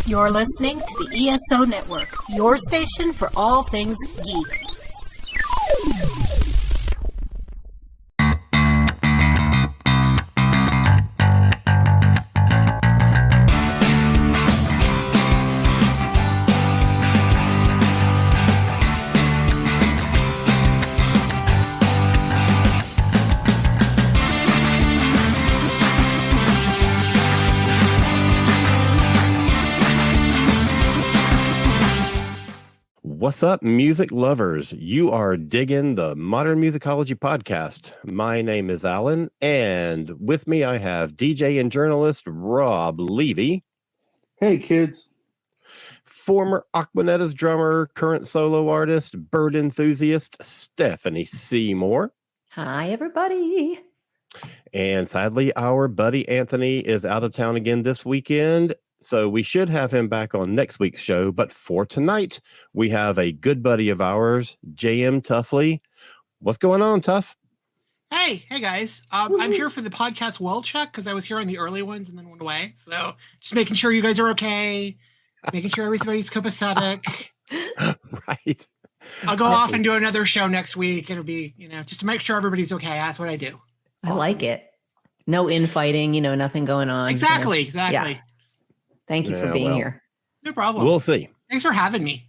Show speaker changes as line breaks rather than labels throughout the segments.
You're listening to the ESO Network, your station for all things geek.
What's up, music lovers? You are digging the Modern Musicology podcast. My name is Alan, and with me I have DJ and journalist Rob Levy.
Hey, kids.
Former Aquanetta's drummer, current solo artist, bird enthusiast Stephanie Seymour.
Hi, everybody.
And sadly, our buddy Anthony is out of town again this weekend. So we should have him back on next week's show. But for tonight, we have a good buddy of ours, JM Tuffley. What's going on, Tuff?
Hey guys. I'm here for the podcast well check because I was here on the early ones and then went away. So just making sure you guys are okay, making sure everybody's copacetic.
Right.
I'll go off and do another show next week. It'll be, just to make sure everybody's okay. That's what I do.
I like it. No infighting, nothing going on.
Exactly.
Yeah. Thank you for being here.
No problem.
We'll see.
Thanks for having me.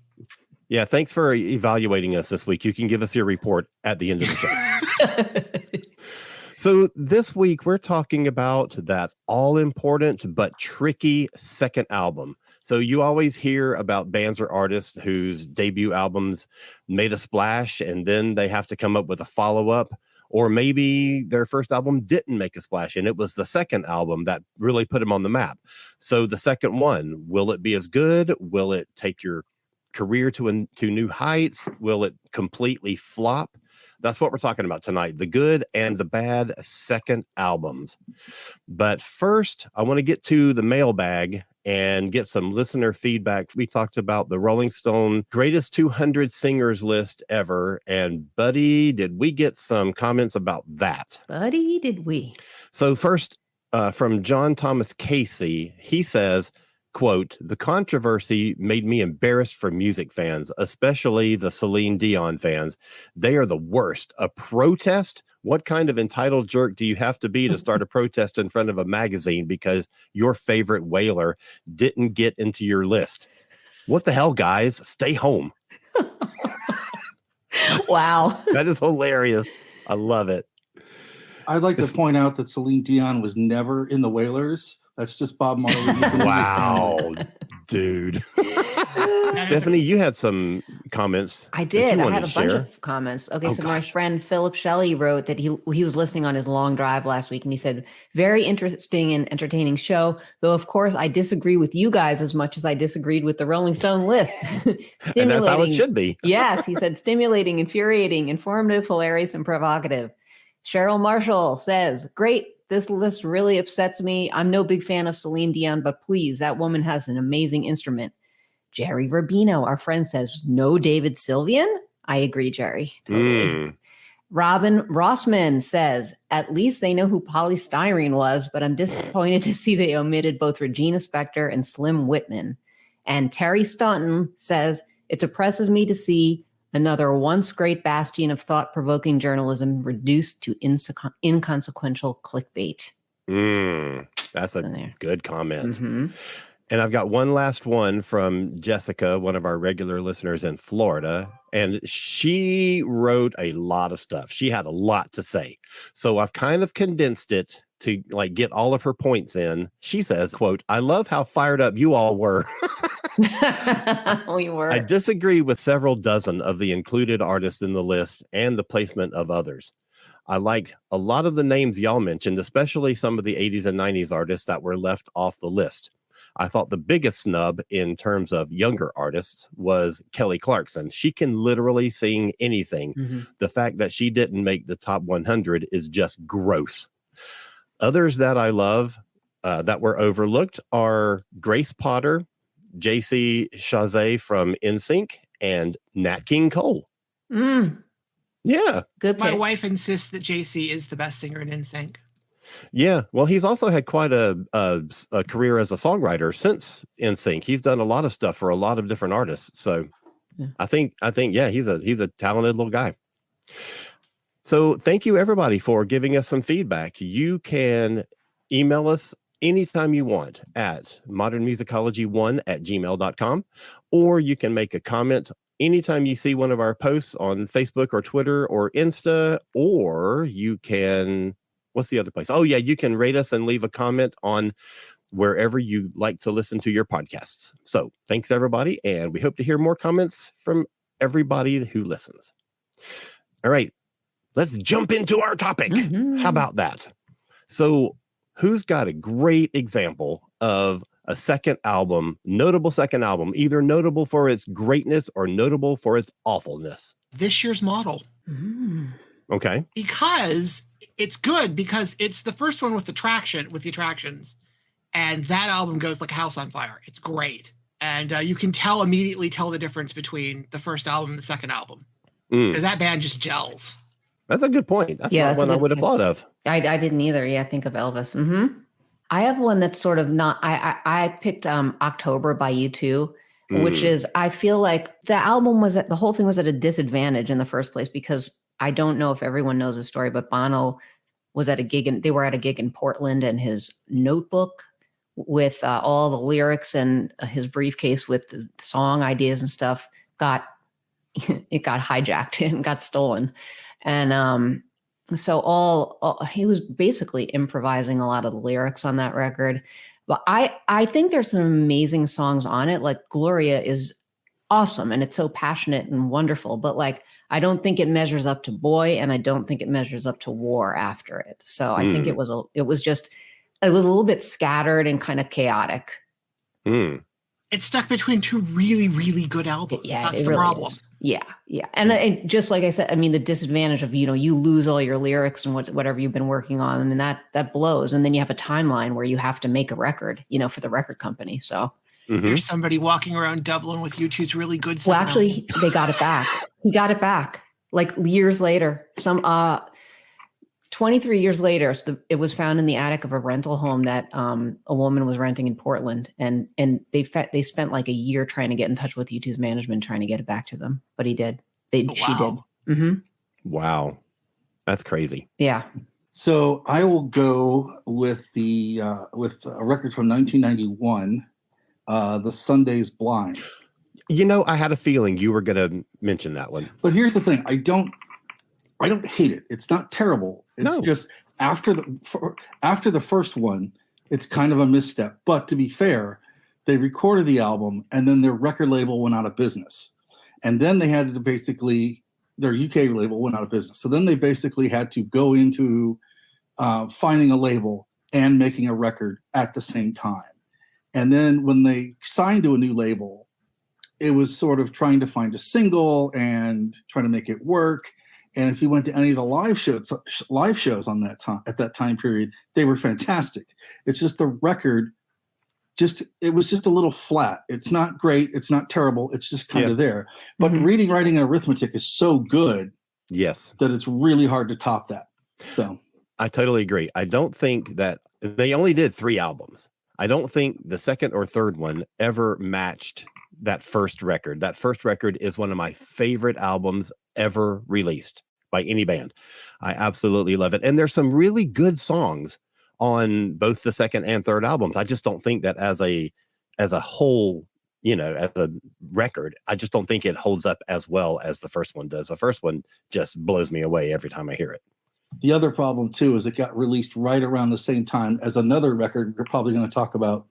Yeah, thanks for evaluating us this week. You can give us your report at the end of the show. So this week, we're talking about that all-important but tricky second album. So you always hear about bands or artists whose debut albums made a splash, and then they have to come up with a follow-up. Or maybe their first album didn't make a splash, and it was the second album that really put them on the map. So the second one, will it be as good? Will it take your career to new heights? Will it completely flop? That's what we're talking about tonight, the good and the bad second albums. But first, I want to get to the mailbag and get some listener feedback. We talked about the Rolling Stone greatest 200 singers list ever. And buddy, did we get some comments about that?
Buddy, did we?
So first, from John Thomas Casey, he says, quote, "The controversy made me embarrassed for music fans, especially the Celine Dion fans. They are the worst. A protest? What kind of entitled jerk do you have to be to start a protest in front of a magazine because your favorite whaler didn't get into your list? What the hell, guys? Stay home."
Wow.
That is hilarious. I love it.
I'd like to point out that Celine Dion was never in the Wailers. That's just Bob Marley.
Wow, dude. Stephanie, you had some comments.
I did. I had a bunch of comments. Okay, so my friend Philip Shelley wrote that he was listening on his long drive last week, and he said, very interesting and entertaining show, though, of course, I disagree with you guys as much as I disagreed with the Rolling Stone list.
And that's how it should be.
Yes, he said, stimulating, infuriating, informative, hilarious, and provocative. Cheryl Marshall says, great. This list really upsets me. I'm no big fan of Celine Dion, but please, that woman has an amazing instrument. Jerry Verbino, our friend, says, no David Sylvian? I agree, Jerry. Totally. Robin Rossman says, at least they know who polystyrene was, but I'm disappointed to see they omitted both Regina Spektor and Slim Whitman. And Terry Staunton says, it depresses me to see another once great bastion of thought-provoking journalism reduced to inconsequential clickbait.
That's a good comment.
Mm-hmm.
And I've got one last one from Jessica, one of our regular listeners in Florida. And she wrote a lot of stuff. She had a lot to say. So I've kind of condensed it to get all of her points in. She says, quote, I love how fired up you all were.
We were.
I disagree with several dozen of the included artists in the list and the placement of others. I liked a lot of the names y'all mentioned, especially some of the 80s and 90s artists that were left off the list. I thought the biggest snub in terms of younger artists was Kelly Clarkson. She can literally sing anything. Mm-hmm. The fact that she didn't make the top 100 is just gross. Others that I love that were overlooked are Grace Potter, JC Chazé from NSYNC, and Nat King Cole.
Yeah.
Good pick. My wife insists that JC is the best singer in NSYNC.
Yeah, well, he's also had quite a career as a songwriter since NSYNC. He's done a lot of stuff for a lot of different artists. So
Yeah.
I think yeah, he's a talented little guy. So thank you everybody for giving us some feedback. You can email us anytime you want at modernmusicology1@gmail.com, or you can make a comment anytime you see one of our posts on Facebook or Twitter or Insta, or you can, what's the other place? Oh yeah, you can rate us and leave a comment on wherever you like to listen to your podcasts. So thanks everybody, and we hope to hear more comments from everybody who listens. All right, let's jump into our topic.
Mhm.
How about that? So who's got a great example of a notable second album, either notable for its greatness or notable for its awfulness?
This year's model.
Mm.
Okay.
Because it's good, because it's the first one with the attractions, and that album goes like a house on fire. It's great, and you can immediately tell the difference between the first album and the second album. Because that band just gels.
That's a good point. That's not one I would have thought of.
I didn't either. Yeah, think of Elvis. I have one that's sort of not. I picked October by U2, which is, I feel like the whole thing was at a disadvantage in the first place, because I don't know if everyone knows the story, but Bono was at a gig, and they were at a gig in Portland, and his notebook with all the lyrics and his briefcase with the song ideas and stuff got hijacked and got stolen. And so he was basically improvising a lot of the lyrics on that record. But I think there's some amazing songs on it. Like Gloria is awesome, and it's so passionate and wonderful. But like, I don't think it measures up to Boy, and I don't think it measures up to War after it. So I think it was a little bit scattered and kind of chaotic.
It's stuck between two really, really good albums.
Yeah,
that's
it
the
really
problem.
is. Yeah. And just like I said, I mean, the disadvantage of, you lose all your lyrics and whatever you've been working on, and then that blows. And then you have a timeline where you have to make a record, for the record company. So
there's somebody walking around Dublin with U2's really good
well,
sound.
actually, they got it back. He got it back like years later. 23 years later, it was found in the attic of a rental home that a woman was renting in Portland, and they spent like a year trying to get in touch with U2's management, trying to get it back to them, but he did. She did. Mm-hmm.
Wow, that's crazy.
Yeah.
So I will go with with a record from 1991, The Sunday's Blind.
I had a feeling you were going to mention that one.
But here's the thing: I don't hate it. It's not terrible. It's just after the first one, it's kind of a misstep. But to be fair, they recorded the album, and then their record label went out of business, and then they had to their UK label went out of business. So then they basically had to go into finding a label and making a record at the same time. And then when they signed to a new label, it was sort of trying to find a single and trying to make it work. And if you went to any of the live shows on that time, at that time period, they were fantastic. It's just the record, it was just a little flat. It's not great. It's not terrible. It's just kind of there. But Reading, Writing, and Arithmetic is so good,
yes,
that it's really hard to top that. So
I totally agree. I don't think that they only did 3 albums. I don't think the second or third one ever matched that first record. That first record is one of my favorite albums ever released by any band. I absolutely love it. And there's some really good songs on both the second and third albums. I just don't think that as a whole, as a record, I just don't think it holds up as well as the first one does. The first one just blows me away every time I hear it.
the other problem too is it got released right around the same time as another record we're probably going to talk about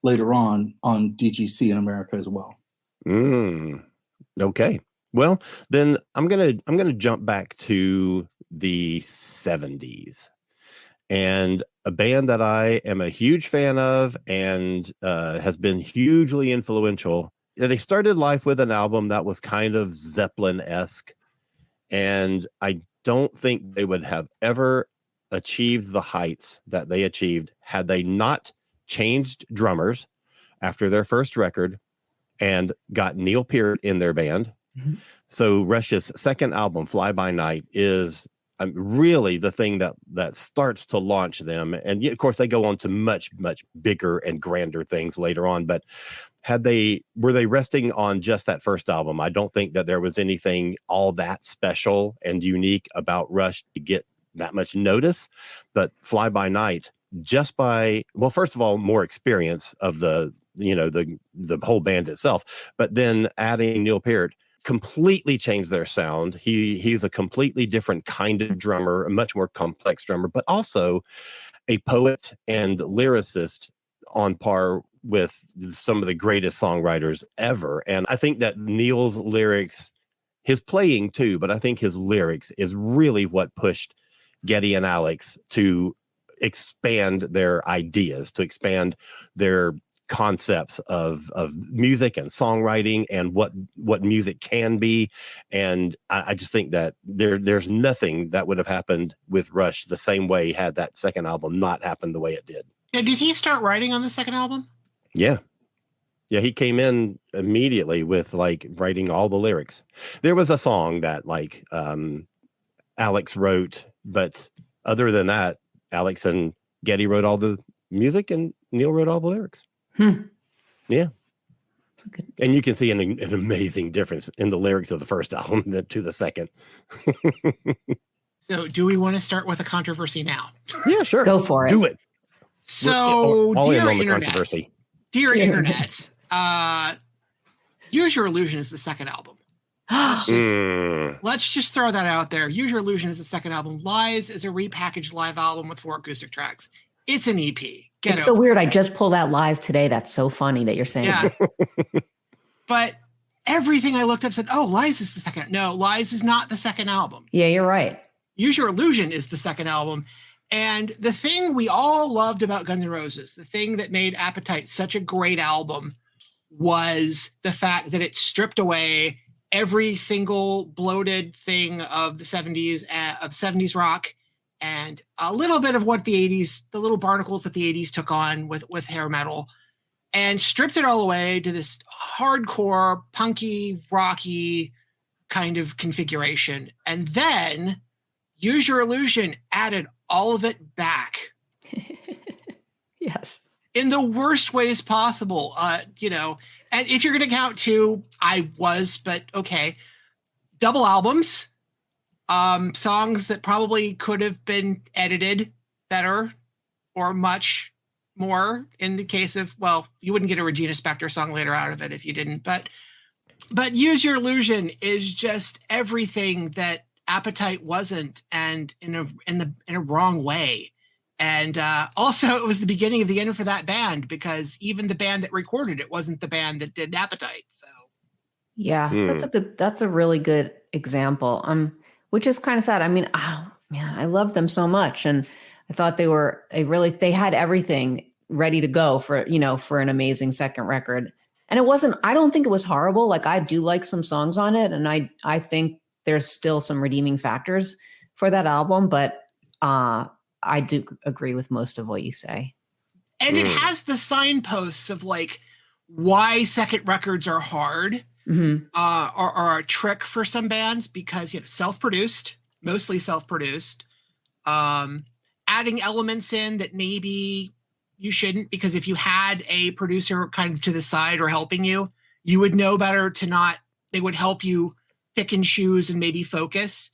later on DGC in America as well.
Okay. Well, then I'm gonna jump back to the 70s, and a band that I am a huge fan of and has been hugely influential. They started life with an album that was kind of Zeppelin-esque, and I don't think they would have ever achieved the heights that they achieved had they not changed drummers after their first record and got Neil Peart in their band. Mm-hmm. So Rush's second album, Fly By Night, is really the thing that starts to launch them. And of course, they go on to much, much bigger and grander things later on. But were they resting on just that first album? I don't think that there was anything all that special and unique about Rush to get that much notice. But Fly By Night, just by, well, first of all, more experience of the whole band itself, but then adding Neil Peart completely changed their sound. He's a completely different kind of drummer, a much more complex drummer, but also a poet and lyricist on par with some of the greatest songwriters ever. And I think that Neil's lyrics, his playing too, but I think his lyrics is really what pushed Geddy and Alex to expand their ideas, to expand their concepts of music and songwriting and what music can be. And I just think that there's nothing that would have happened with Rush the same way had that second album not happened the way it did.
Now, did he start writing on the second album?
Yeah, he came in immediately with like writing all the lyrics. There was a song that like Alex wrote, but other than that, Alex and Geddy wrote all the music and Neil wrote all the lyrics. Yeah. And you can see an amazing difference in the lyrics of the first album to the second.
So do we want to start with a controversy now?
Yeah, sure.
Go for it.
Do it.
So,
all in
dear
on the
internet,
controversy.
Dear internet, Use Your Illusion is the second album. Let's just throw that out there. Use Your Illusion is the second album. Lies is a repackaged live album with 4 acoustic tracks. It's an EP.
It's so weird. I just pulled out Lies today. That's so funny that you're saying that.
But everything I looked up said, oh, Lies is the second. No, Lies is not the second album.
Yeah, you're right.
Use Your Illusion is the second album. And the thing we all loved about Guns N' Roses, the thing that made Appetite such a great album, was the fact that it stripped away every single bloated thing of the 70s, of 70s rock, and a little bit of what the 80s, the little barnacles that the 80s took on with hair metal, and stripped it all away to this hardcore, punky, rocky kind of configuration. And then Use Your Illusion added all of it back.
Yes.
In the worst ways possible, and if you're going to count two, but okay, double albums, songs that probably could have been edited better or much more in the case of, well, you wouldn't get a Regina Spektor song later out of it if you didn't, but Use Your Illusion is just everything that Appetite wasn't, and in a wrong way. And also it was the beginning of the end for that band, because even the band that recorded it wasn't the band that did Appetite. So
yeah, that's a really good example. Which is kind of sad. I mean, oh man, I love them so much, and I thought they had everything ready to go for an amazing second record. And it wasn't. I don't think it was horrible. Like, I do like some songs on it, and I think there's still some redeeming factors for that album. But I do agree with most of what you say.
And it has the signposts of like why second records are hard.
Mm-hmm.
Are a trick for some bands, because self-produced, mostly self-produced, adding elements in that maybe you shouldn't, because if you had a producer kind of to the side or helping you, you would know better to not. They would help you pick and choose and maybe focus.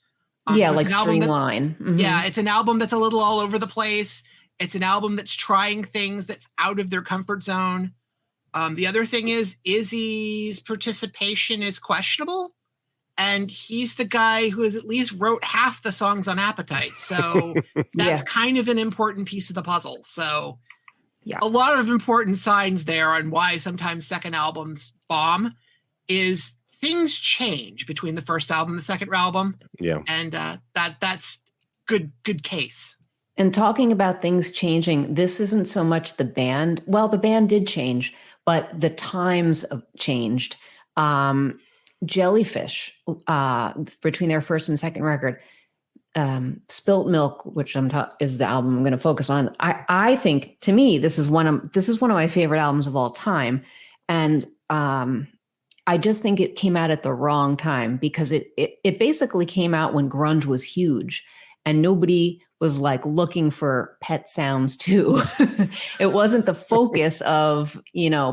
So like streamline.
Yeah, it's an album that's a little all over the place. It's an album that's trying things that's out of their comfort zone. The other thing is Izzy's participation is questionable, and he's the guy who has at least wrote half the songs on Appetite. So that's kind of an important piece of the puzzle. So a lot of important signs there on why sometimes second albums bomb is things change between the first album and the second album. Yeah. And that's good case.
And talking about things changing, this isn't so much the band. Well, the band did change, but the times changed. Jellyfish, between their first and second record, Spilt Milk, which is the album I'm going to focus on. I think, to me, this is one of my favorite albums of all time, and I just think it came out at the wrong time, because it basically came out when grunge was huge, and nobody was like looking for pet sounds too. It wasn't the focus of,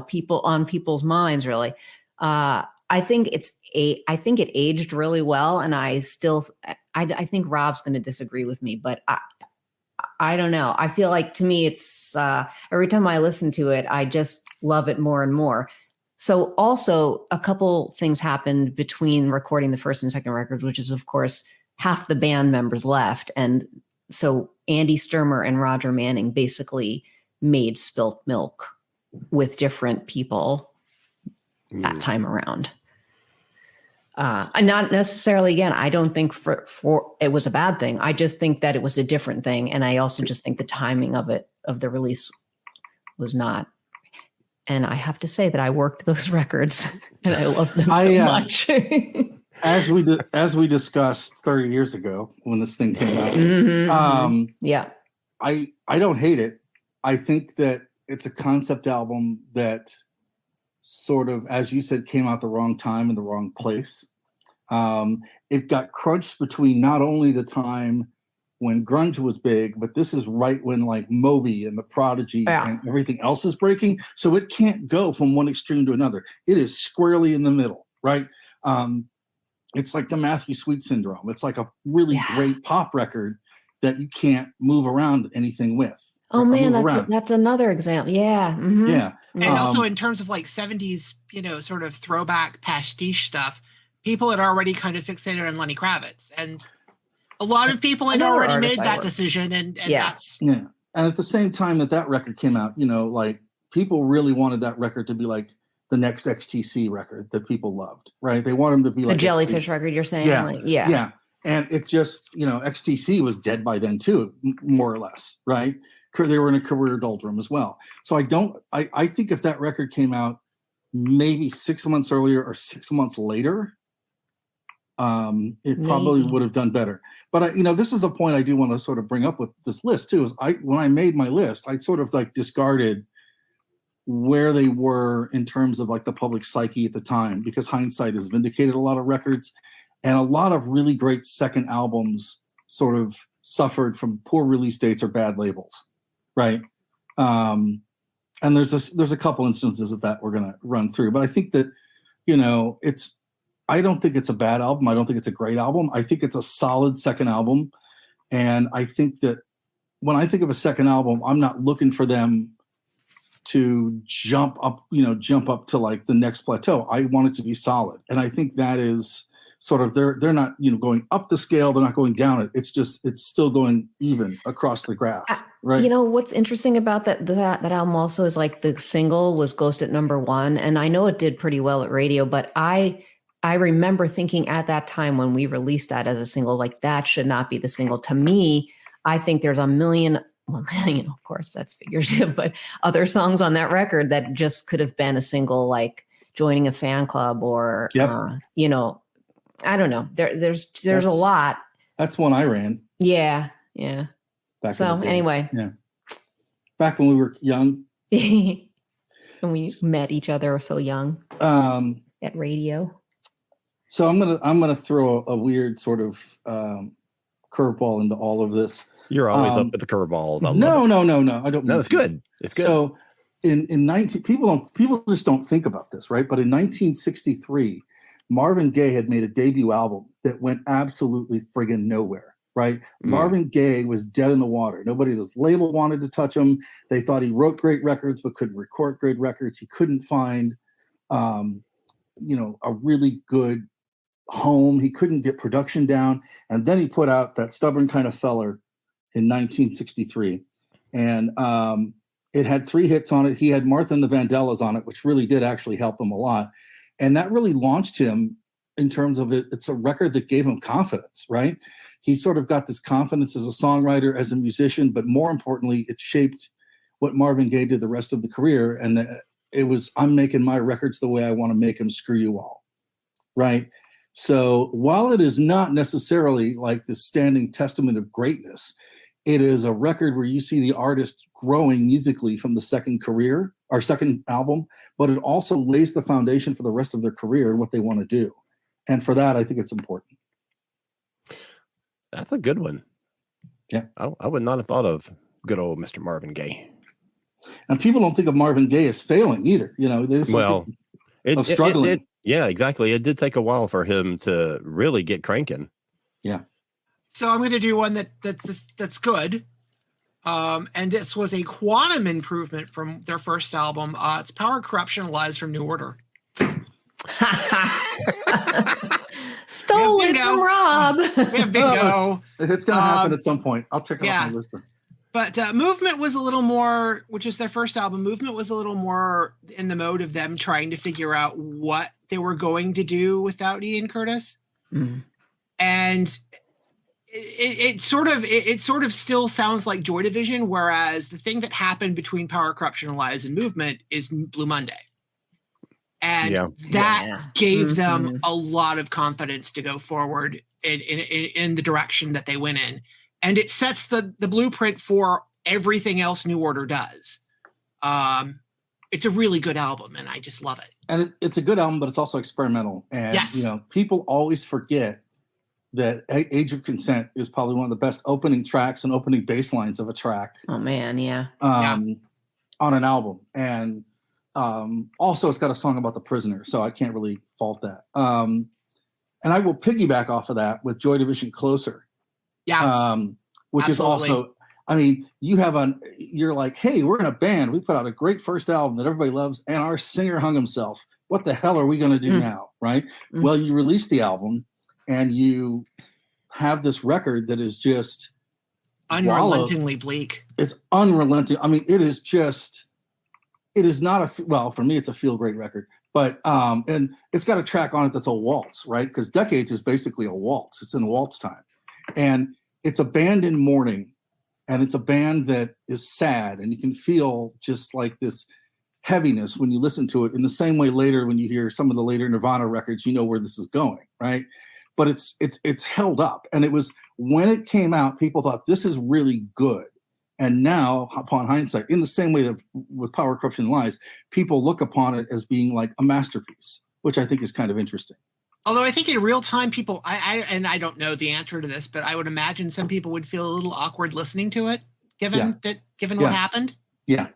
people on people's minds really. I think it aged really well, and I think Rob's going to disagree with me, but I don't know. I feel like to me, it's every time I listen to it, I just love it more and more. So also a couple things happened between recording the first and second records, which is of course half the band members left. And so Andy Sturmer and Roger Manning basically made Spilt Milk with different people that time around. And not necessarily, again, I don't think for it was a bad thing. I just think that it was a different thing. And I also just think the timing of the release was not. And I have to say that I worked those records and I love them so much.
As we discussed 30 years ago when this thing came out,
yeah,
I don't hate it. I think that it's a concept album that sort of, as you said, came out the wrong time and the wrong place. It got crunched between not only the time when grunge was big, but this is right when like Moby and the Prodigy and everything else is breaking. So it can't go from one extreme to another. It is squarely in the middle, right? It's like the Matthew Sweet syndrome. It's like a really great pop record that you can't move around anything with.
Oh man, that's another example. Yeah. Mm-hmm.
Yeah.
And also in terms of like 70s, sort of throwback pastiche stuff, people had already kind of fixated on Lenny Kravitz. And a lot of people had already made that decision. And that's...
Yeah. And at the same time that record came out, like people really wanted that record to be like the next XTC record that people loved, right? They want them to be like
the Jellyfish record you're saying?
Yeah. And it just, XTC was dead by then too, more or less, right? They were in a career doldrum as well. So I think if that record came out maybe 6 months earlier or 6 months later, it probably would have done better. But this is a point I do want to sort of bring up with this list too, is when I made my list, I sort of like discarded where they were in terms of like the public psyche at the time, because hindsight has vindicated a lot of records, and a lot of really great second albums sort of suffered from poor release dates or bad labels. Right. And there's a couple instances of that we're going to run through, but I think that, I don't think it's a bad album. I don't think it's a great album. I think it's a solid second album. And I think that when I think of a second album, I'm not looking for them to jump up to like the next plateau. I want it to be solid. And I think that is sort of, they're not, going up the scale. They're not going down it. It's still going even across the graph. Right.
What's interesting about that album also is like the single was Ghost at #1. And I know it did pretty well at radio, but I remember thinking at that time when we released that as a single, like that should not be the single. To me, I think there's a million, of course that's figurative, but other songs on that record that just could have been a single, like Joining a Fan Club or, I don't know. There's a lot.
That's one I ran.
Yeah. So anyway.
Yeah. Back when we were young.
And we met each other so young at radio.
So I'm gonna throw a weird sort of curveball into all of this.
You're always up with the curveballs.
No. I don't.
No, it's good. It's good.
So in 19 people just don't think about this, right? But in 1963, Marvin Gaye had made a debut album that went absolutely friggin' nowhere, right? Marvin Gaye was dead in the water. Nobody at his label wanted to touch him. They thought he wrote great records but couldn't record great records. He couldn't find, a really good home. He couldn't get production down. And then he put out That Stubborn Kind of Feller in 1963. And it had 3 hits on it. He had Martha and the Vandellas on it, which really did actually help him a lot. And that really launched him in terms of it. It's a record that gave him confidence, right? He sort of got this confidence as a songwriter, as a musician, but more importantly, it shaped what Marvin Gaye did the rest of the career. And it was, I'm making my records the way I want to make them, screw you all, right? So while it is not necessarily like the standing testament of greatness, it is a record where you see the artist growing musically from the second album, but it also lays the foundation for the rest of their career and what they want to do. And for that, I think it's important.
That's a good one.
Yeah.
I would not have thought of good old Mr. Marvin Gaye.
And people don't think of Marvin Gaye as failing either. They just of struggling.
Yeah, exactly. It did take a while for him to really get cranking.
Yeah.
So I'm going to do one that's good. And this was a quantum improvement from their first album. It's Power, Corruption, Lies from New Order.
Stolen from Rob.
We have bingo.
It's going to happen at some point. I'll check it off my list.
But Movement was a little more, which is their first album. Movement was a little more in the mode of them trying to figure out what they were going to do without Ian Curtis.
Mm.
And it sort of still sounds like Joy Division, whereas the thing that happened between Power, Corruption, and Lies and Movement is Blue Monday. And that gave them a lot of confidence to go forward in the direction that they went in. And it sets the blueprint for everything else New Order does. It's a really good album, and I just love it.
And it's a good album, but it's also experimental. And, people always forget that Age of Consent is probably one of the best opening tracks and opening bass lines of a track.
Oh, man, yeah.
On an album. And also it's got a song about the prisoner, so I can't really fault that. And I will piggyback off of that with Joy Division Closer.
Yeah.
Which
Absolutely.
is also, you're like, hey, we're in a band. We put out a great first album that everybody loves, and our singer hung himself. What the hell are we going to do now? Right? Well, you release the album and you have this record that is just
unrelentingly bleak.
It's unrelenting. It is not for me, it's a feel great record, but, and it's got a track on it that's a waltz, right? Because Decades is basically a waltz. It's in waltz time. And it's a band in mourning, and it's a band that is sad, and you can feel just like this heaviness when you listen to it, in the same way later when you hear some of the later Nirvana records, you know where this is going, right? But it's held up. And it was, when it came out, people thought this is really good. And now, upon hindsight, in the same way that with Power, Corruption, and Lies, people look upon it as being like a masterpiece, which I think is kind of interesting.
Although I think in real time, people, I don't know the answer to this, but I would imagine some people would feel a little awkward listening to it, given what happened.
Yeah.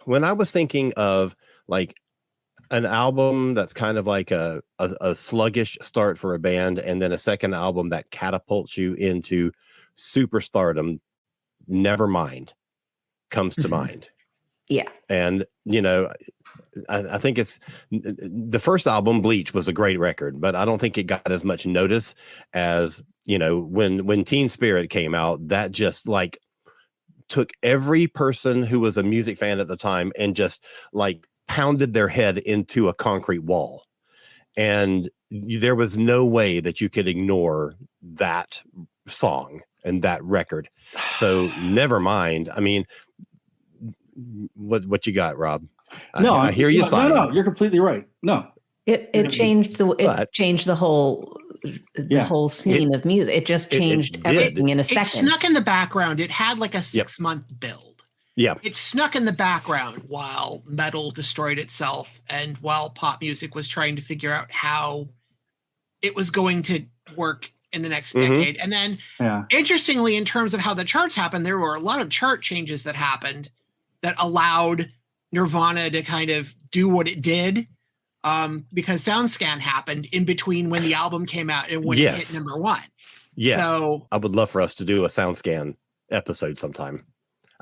When I was thinking of like an album that's kind of like a sluggish start for a band, and then a second album that catapults you into superstardom, Nevermind comes to mind.
Yeah.
And, I think it's the first album, Bleach, was a great record, but I don't think it got as much notice as, when Teen Spirit came out, that just like took every person who was a music fan at the time and just like pounded their head into a concrete wall. And there was no way that you could ignore that song and that record. So Nevermind. What you got, Rob?
No,
I hear you.
No, you're completely right. No,
it changed the whole whole scene of music. It just changed everything in a second.
It snuck in the background. It had like a 6-month build.
Yeah,
it snuck in the background while metal destroyed itself, and while pop music was trying to figure out how it was going to work in the next decade. And then, interestingly, in terms of how the charts happened, there were a lot of chart changes that happened that allowed Nirvana to kind of do what it did, because SoundScan happened in between when the album came out and when it hit number one.
Yes.
So
I would love for us to do a SoundScan episode sometime.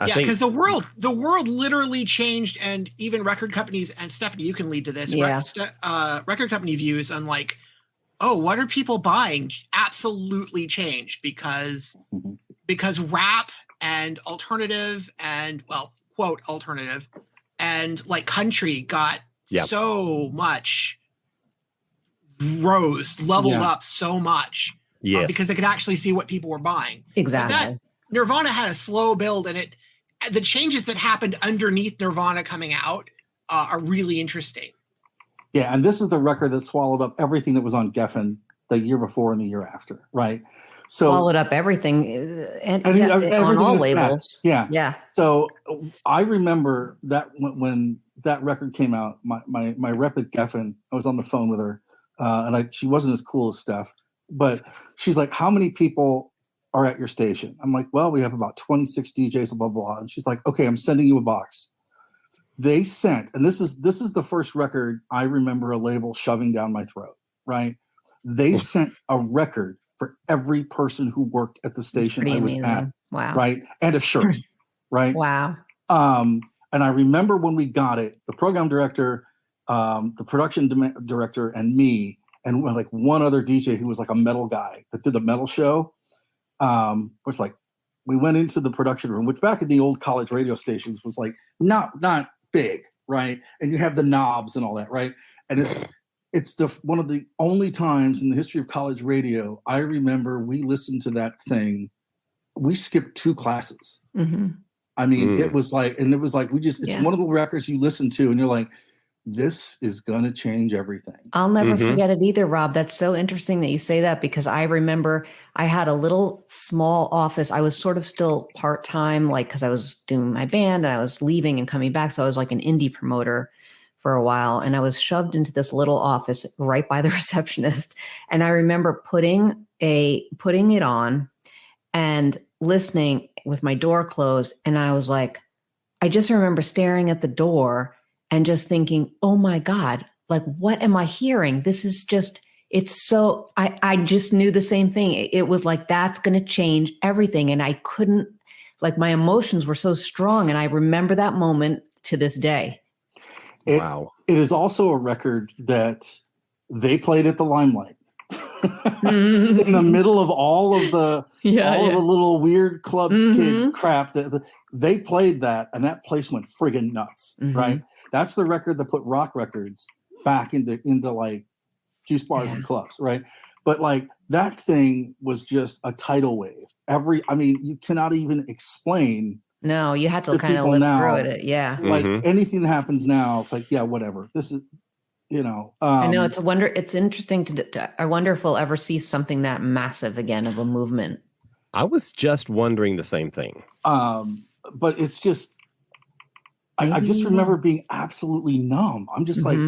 Because the world literally changed, and even record companies, and Stephanie, you can lead to this. Record company views on like, oh, what are people buying? Absolutely changed because rap and alternative and, well, quote alternative and like country got so much leveled up so much because they could actually see what people were buying.
Exactly.
Nirvana had a slow build, and the changes that happened underneath Nirvana coming out are really interesting.
Yeah, and this is the record that swallowed up everything that was on Geffen the year before and the year after, right? So
swallowed up everything and on all labels.
Yeah. So I remember that when that record came out, my rep at Geffen, I was on the phone with her, and she wasn't as cool as Steph, but she's like, how many people are at your station? I'm like, well, we have about 26 DJs, blah, blah, blah. And she's like, okay, I'm sending you a box. They sent, and this is the first record I remember a label shoving down my throat, right? They sent a record for every person who worked at the station I was
amazing.
at.
Wow.
Right. And a shirt. Right.
Wow.
And I remember when we got it, the program director, the production director, and me, and like one other DJ who was like a metal guy that did a metal show, was like, we went into the production room, which back in the old college radio stations was like not big, right? And you have the knobs and all that, right? And it's one of the only times in the history of college radio I remember we listened to that thing. We skipped 2 classes.
Mm-hmm.
I mean, it was like one of the records you listen to and you're like, this is going to change everything.
I'll never forget it either, Rob. That's so interesting that you say that, because I remember I had a little small office. I was sort of still part-time, like, because I was doing my band and I was leaving and coming back. So I was like an indie promoter for a while. And I was shoved into this little office right by the receptionist. And I remember putting it on and listening with my door closed. And I was like, I just remember staring at the door and just thinking, oh my God, like, what am I hearing? This is just, it's so, I just knew the same thing. It was like, that's going to change everything. And I couldn't, like, my emotions were so strong. And I remember that moment to this day.
Wow. It is also a record that they played at the Limelight. In the middle of all of the the little weird club kid crap that they played that, and that place went friggin' nuts, right? That's the record that put rock records back into like juice bars and clubs, right? But like that thing was just a tidal wave. You cannot even explain.
No, you had to kind of live through it. Yeah.
Like anything that happens now, it's like, yeah, whatever. This is,
I know it's a wonder. It's interesting I wonder if we'll ever see something that massive again of a movement.
I was just wondering the same thing.
But it's just, I just remember being absolutely numb. I'm just like,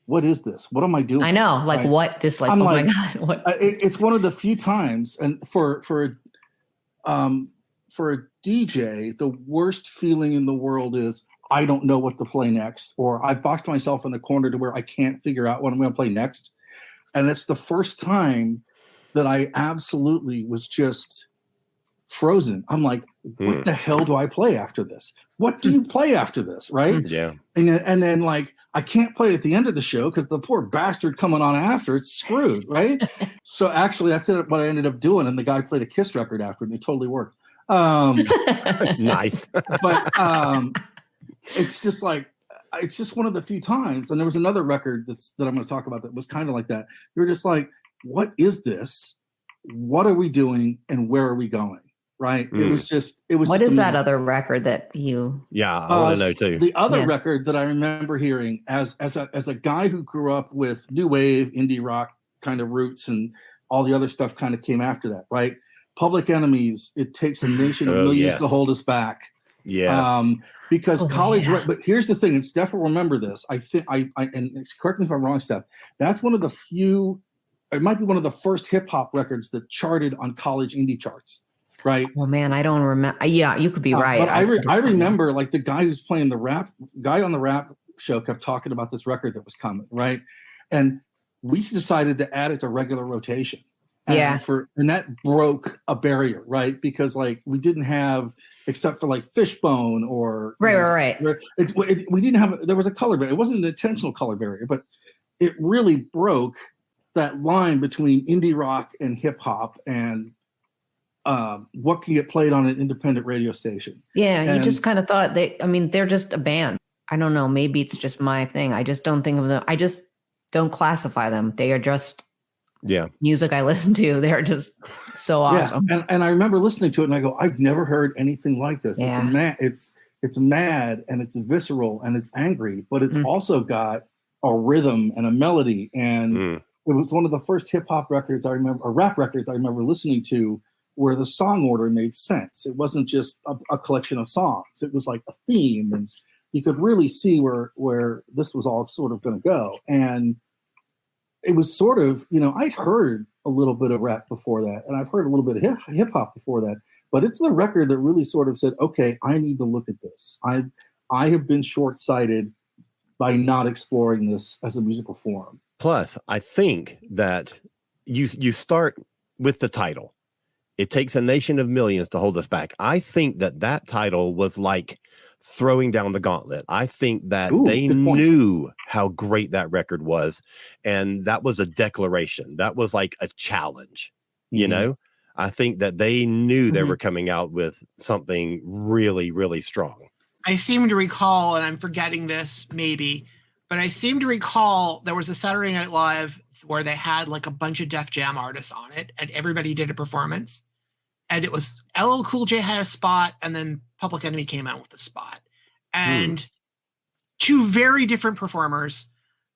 what is this? What am I doing?
I know, like what this, like,
I'm
my God, what?
It's one of the few times, and for a DJ, the worst feeling in the world is, I don't know what to play next, or I've boxed myself in a corner to where I can't figure out what I'm going to play next. And it's the first time that I absolutely was just frozen. I'm like, what the hell do I play after this? What do you play after this? Right.
Yeah.
And then like, I can't play at the end of the show because the poor bastard coming on after it's screwed. Right. So actually that's what I ended up doing. And the guy played a Kiss record after, and it totally worked.
Nice.
But, it's just like, it's just one of the few times. And there was another record that I'm going to talk about that was kind of like that. You're just like, what is this? What are we doing? And where are we going? Right. It was
what is that other record that you?
Yeah. I want to know too.
The other record that I remember hearing as a guy who grew up with new wave, indie rock kind of roots, and all the other stuff kind of came after that. Right. Public Enemy's, It Takes a Nation of Millions to Hold Us Back.
Yes.
Because college, but here's the thing, and Steph will remember this. I think and correct me if I'm wrong, Steph. That's one of the few, it might be one of the first hip hop records that charted on college indie charts, right?
Well, man, I don't remember. Yeah, you could be right.
But I remember, like, the guy who's playing the rap guy on the rap show kept talking about this record that was coming, right? And we decided to add it to regular rotation. And that broke a barrier, right? Because like we didn't have, except for like Fishbone or
right.
We didn't have. There was a color barrier. It wasn't an intentional color barrier, but it really broke that line between indie rock and hip hop and what can get played on an independent radio station.
Yeah, and you just kind of thought they're just a band. I don't know. Maybe it's just my thing. I just don't think of them. I just don't classify them. They are just. Music I listen to. They're just so awesome.
Yeah. And I remember listening to it and I go, I've never heard anything like this.
Yeah.
It's mad and it's visceral and it's angry, but it's also got a rhythm and a melody. And it was one of the first hip hop records I remember, or rap records I remember listening to, where the song order made sense. It wasn't just a collection of songs. It was like a theme, and you could really see where this was all sort of going to go. And it was sort of, I'd heard a little bit of rap before that, and I've heard a little bit of hip hop before that. But it's the record that really sort of said, okay, I need to look at this. I have been short-sighted by not exploring this as a musical form.
Plus, I think that you start with the title. It takes a nation of millions to hold us back. I think that title was like throwing down the gauntlet. I think that they knew how great that record was, and that was a declaration. That was like a challenge, you know? I think that they knew they were coming out with something really, really strong.
I seem to recall, and I'm forgetting this maybe, but I seem to recall there was a Saturday Night Live where they had like a bunch of Def Jam artists on it, and everybody did a performance. And it was LL Cool J had a spot, and then Public Enemy came out with a spot. And two very different performers,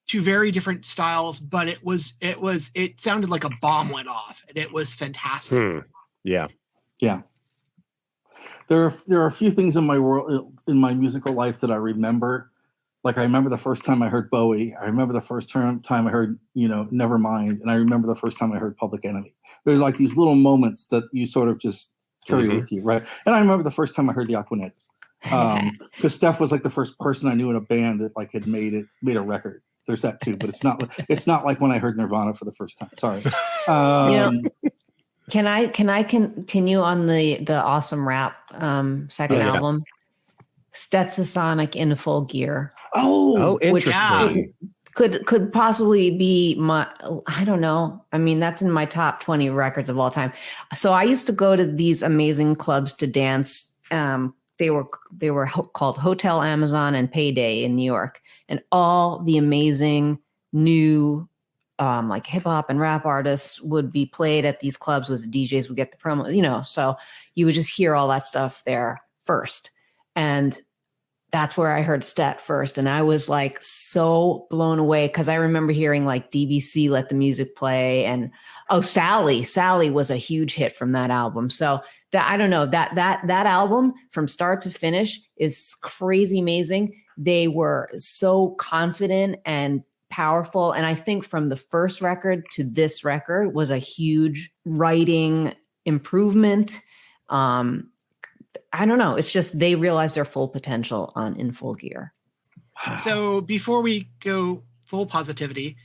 two very different styles, but it sounded like a bomb went off, and it was fantastic.
Yeah.
There are a few things in my world, in my musical life, that I remember. Like, I remember the first time I heard Bowie. I remember the first time I heard, Nevermind. And I remember the first time I heard Public Enemy. There's like these little moments that you sort of just carry with you, right? And I remember the first time I heard the Aquanettes. Because Steph was like the first person I knew in a band that like had made a record. There's that too, but it's not like when I heard Nirvana for the first time. Sorry.
Can I continue on the awesome rap second album? Stetsasonic in Full Gear.
Oh, interesting.
Which could possibly be I don't know. I mean, that's in my top 20 records of all time. So I used to go to these amazing clubs to dance. They were called Hotel Amazon and Payday in New York, and all the amazing new like hip hop and rap artists would be played at these clubs. Was the DJs would get the promo, so you would just hear all that stuff there first. And that's where I heard Stet first. And I was like so blown away, because I remember hearing like DBC Let the Music Play, and Sally was a huge hit from that album. So that, I don't know, that album from start to finish is crazy amazing. They were so confident and powerful. And I think from the first record to this record was a huge writing improvement. I don't know. It's just they realized their full potential on In Full Gear.
So before we go full positivity,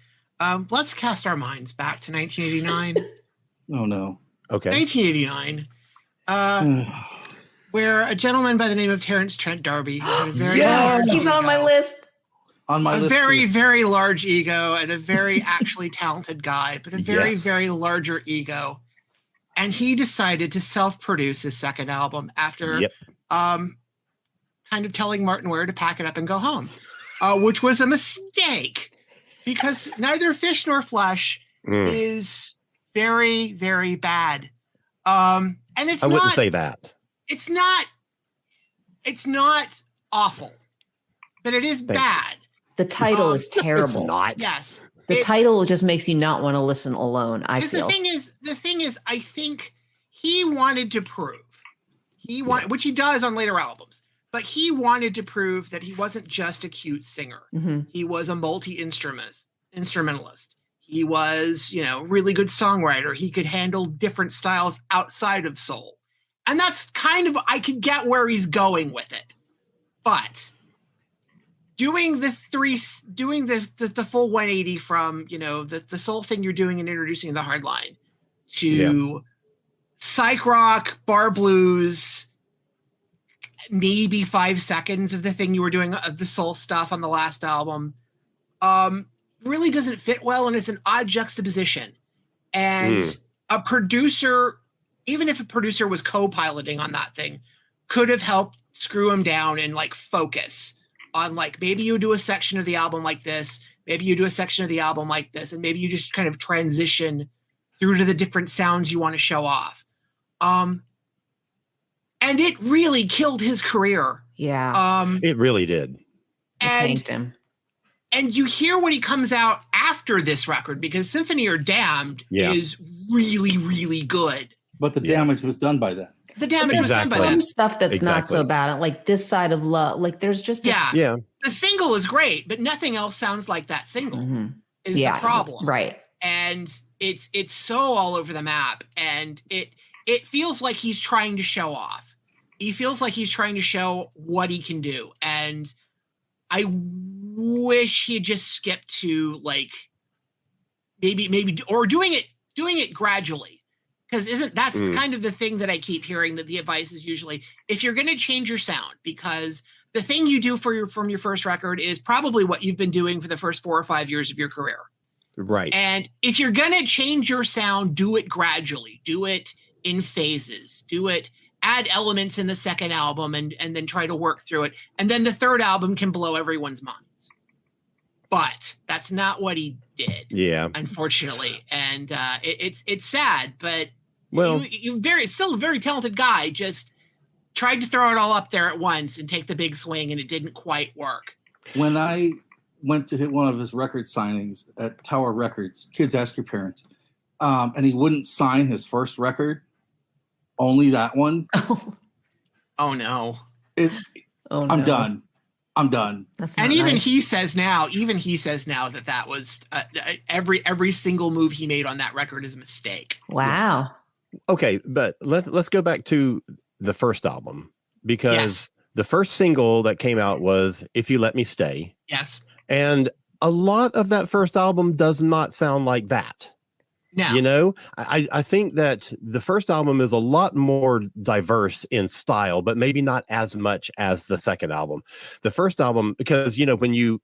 let's cast our minds back to 1989.
Oh, no.
Okay.
1989, where a gentleman by the name of Terrence Trent D'Arby had a very
he's on my list.
On my list,
very, very large ego, and a very actually talented guy, but a very, very larger ego. And he decided to self-produce his second album after kind of telling Martin where to pack it up and go home, which was a mistake, because neither Fish Nor Flesh is very, very bad. And it's
I wouldn't say that.
It's not awful, but it is bad.
The title is terrible.
It's not.
Yes.
The title just makes you not want to listen alone, I feel.
The thing is, I think he wanted to prove, which he does on later albums, but he wanted to prove that he wasn't just a cute singer. He was a multi-instrumentalist. He was, really good songwriter. He could handle different styles outside of soul. And that's kind of, I could get where he's going with it. But doing the full 180 from, the soul thing you're doing and introducing the hard line to psych rock, bar blues, maybe 5 seconds of the thing you were doing of the soul stuff on the last album, really doesn't fit well, and it's an odd juxtaposition. And a producer, even if a producer was co-piloting on that thing, could have helped screw him down and like focus on like, maybe you do a section of the album like this, maybe you do a section of the album like this, and maybe you just kind of transition through to the different sounds you want to show off. And it really killed his career.
Yeah.
It really did.
It tanked him.
And you hear when he comes out after this record, because Symphony or Damned is really, really good.
But the damage was done by then.
The damage was done by then.
Stuff that's not so bad. Like This Side of Love. Like there's just
the single is great, but nothing else sounds like that single. Is the problem.
Right.
And it's so all over the map, and it feels like he's trying to show off. He feels like he's trying to show what he can do, and I wish he'd just skipped to like maybe or doing it gradually, because that's kind of the thing that I keep hearing, that the advice is usually, if you're going to change your sound, because the thing you do from your first record is probably what you've been doing for the first 4 or 5 years of your career.
Right.
And if you're going to change your sound, do it gradually, do it in phases, add elements in the second album and then try to work through it. And then the third album can blow everyone's minds. But that's not what he did.
Yeah.
Unfortunately. And it's sad, but
well,
still a very talented guy, just tried to throw it all up there at once and take the big swing, and it didn't quite work.
When I went to hit one of his record signings at Tower Records, Kids Ask Your Parents, and he wouldn't sign his first record, only that one.
Oh no.
I'm done.
And even he says now that was every single move he made on that record is a mistake.
Wow.
Okay, but let's go back to the first album, because the first single that came out was If You Let Me Stay.
Yes.
And a lot of that first album does not sound like that.
No.
You know, I think that the first album is a lot more diverse in style, but maybe not as much as the second album. The first album, because, you know, when you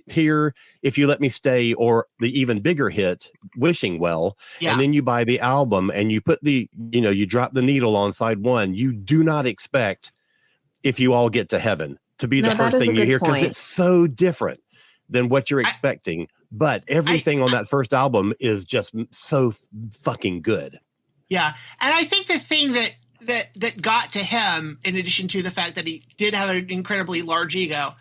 hear If You Let Me Stay, or the even bigger hit, Wishing Well, and then you buy the album and you put you drop the needle on side one, you do not expect If You All Get to Heaven to be the first thing you hear, because it's so different than what you're expecting. But everything on that first album is just so fucking good.
Yeah. And I think the thing that got to him, in addition to the fact that he did have an incredibly large ego,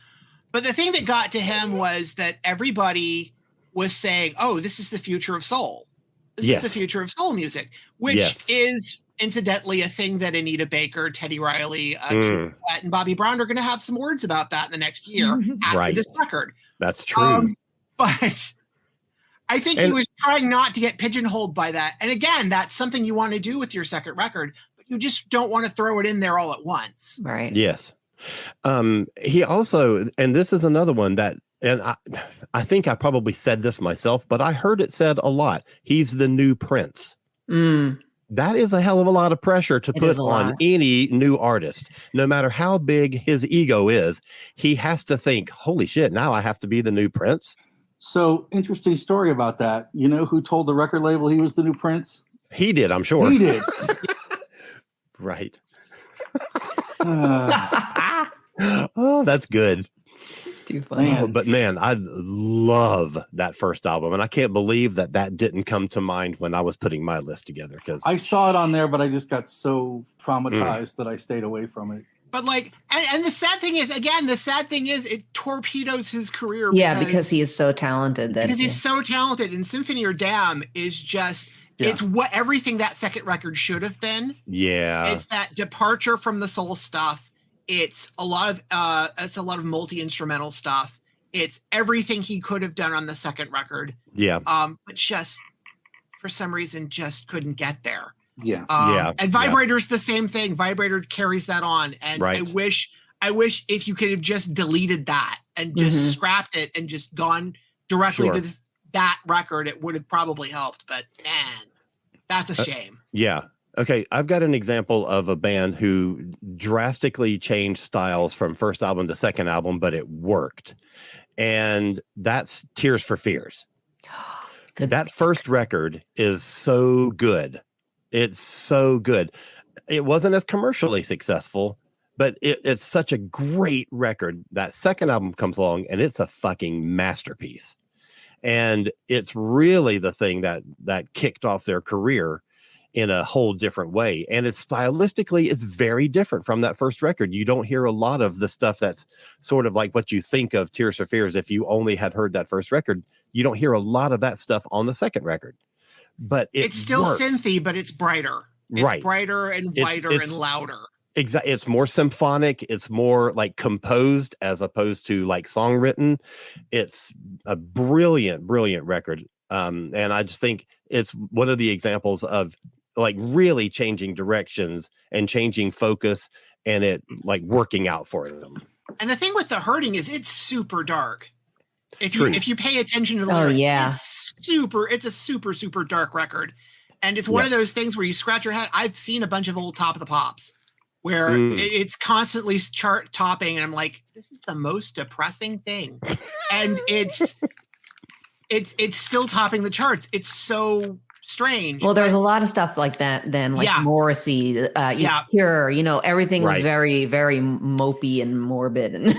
but the thing that got to him was that everybody was saying, oh, this is the future of soul. This is the future of soul music, which is incidentally a thing that Anita Baker, Teddy Riley, and Bobby Brown are going to have some words about that in the next year after this record.
That's true.
But I think he was trying not to get pigeonholed by that. And again, that's something you want to do with your second record, but you just don't want to throw it in there all at once.
Right.
Yes. He also, and this is another one that, and I think I probably said this myself, but I heard it said a lot. He's the new Prince. That is a hell of a lot of pressure to put on any new artist. No matter how big his ego is, he has to think, holy shit, now I have to be the new Prince.
So, interesting story about that. You know who told the record label he was the new Prince?
He did, I'm sure.
He did.
Right. Oh, that's good.
Too funny.
Oh, but man, I love that first album, and I can't believe that didn't come to mind when I was putting my list together. Because
I saw it on there, but I just got so traumatized that I stayed away from it.
But like, and the sad thing is, it torpedoes his career.
Because he is so talented.
Because he's so talented, and Symphony or Damn is just, it's what everything that second record should have been.
Yeah.
It's that departure from the soul stuff. It's a lot of multi-instrumental stuff. It's everything he could have done on the second record.
Yeah.
But just for some reason just couldn't get there.
Yeah.
And Vibrator's the same thing. Vibrator carries that on. And I wish if you could have just deleted that and just scrapped it and just gone directly to that record, it would have probably helped. But man, that's a shame.
Yeah. Okay. I've got an example of a band who drastically changed styles from first album to second album, but it worked. And that's Tears for Fears. That first record is so good. It's so good. It wasn't as commercially successful, but it's such a great record. That second album comes along and it's a fucking masterpiece. And it's really the thing that kicked off their career in a whole different way. And it's stylistically, it's very different from that first record. You don't hear a lot of the stuff that's sort of like what you think of Tears for Fears. If you only had heard that first record, you don't hear a lot of that stuff on the second record. But it's still
synthy, but it's brighter. It's brighter and whiter and louder.
Exactly. It's more symphonic. It's more like composed as opposed to like songwritten. It's a brilliant, brilliant record. And I just think it's one of the examples of like really changing directions and changing focus, and it like working out for them.
And the thing with The Hurting is it's super dark.
True.
If you pay attention to the lyrics, it's a super dark record. And it's one of those things where you scratch your head. I've seen a bunch of old Top of the Pops where it's constantly chart topping, and I'm like, this is the most depressing thing. And it's still topping the charts. It's so strange.
Well, there's a lot of stuff like that then, like Morrissey, Cure, everything was very, very mopey and morbid. And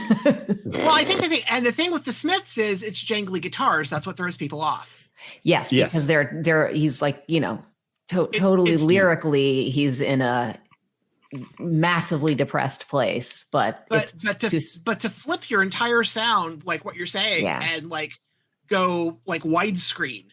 well, I think the thing with the Smiths is it's jangly guitars. That's what throws people off.
Yes, because he's like, totally lyrically, he's in a massively depressed place, but to flip your entire sound, like what you're saying, and like go like widescreen.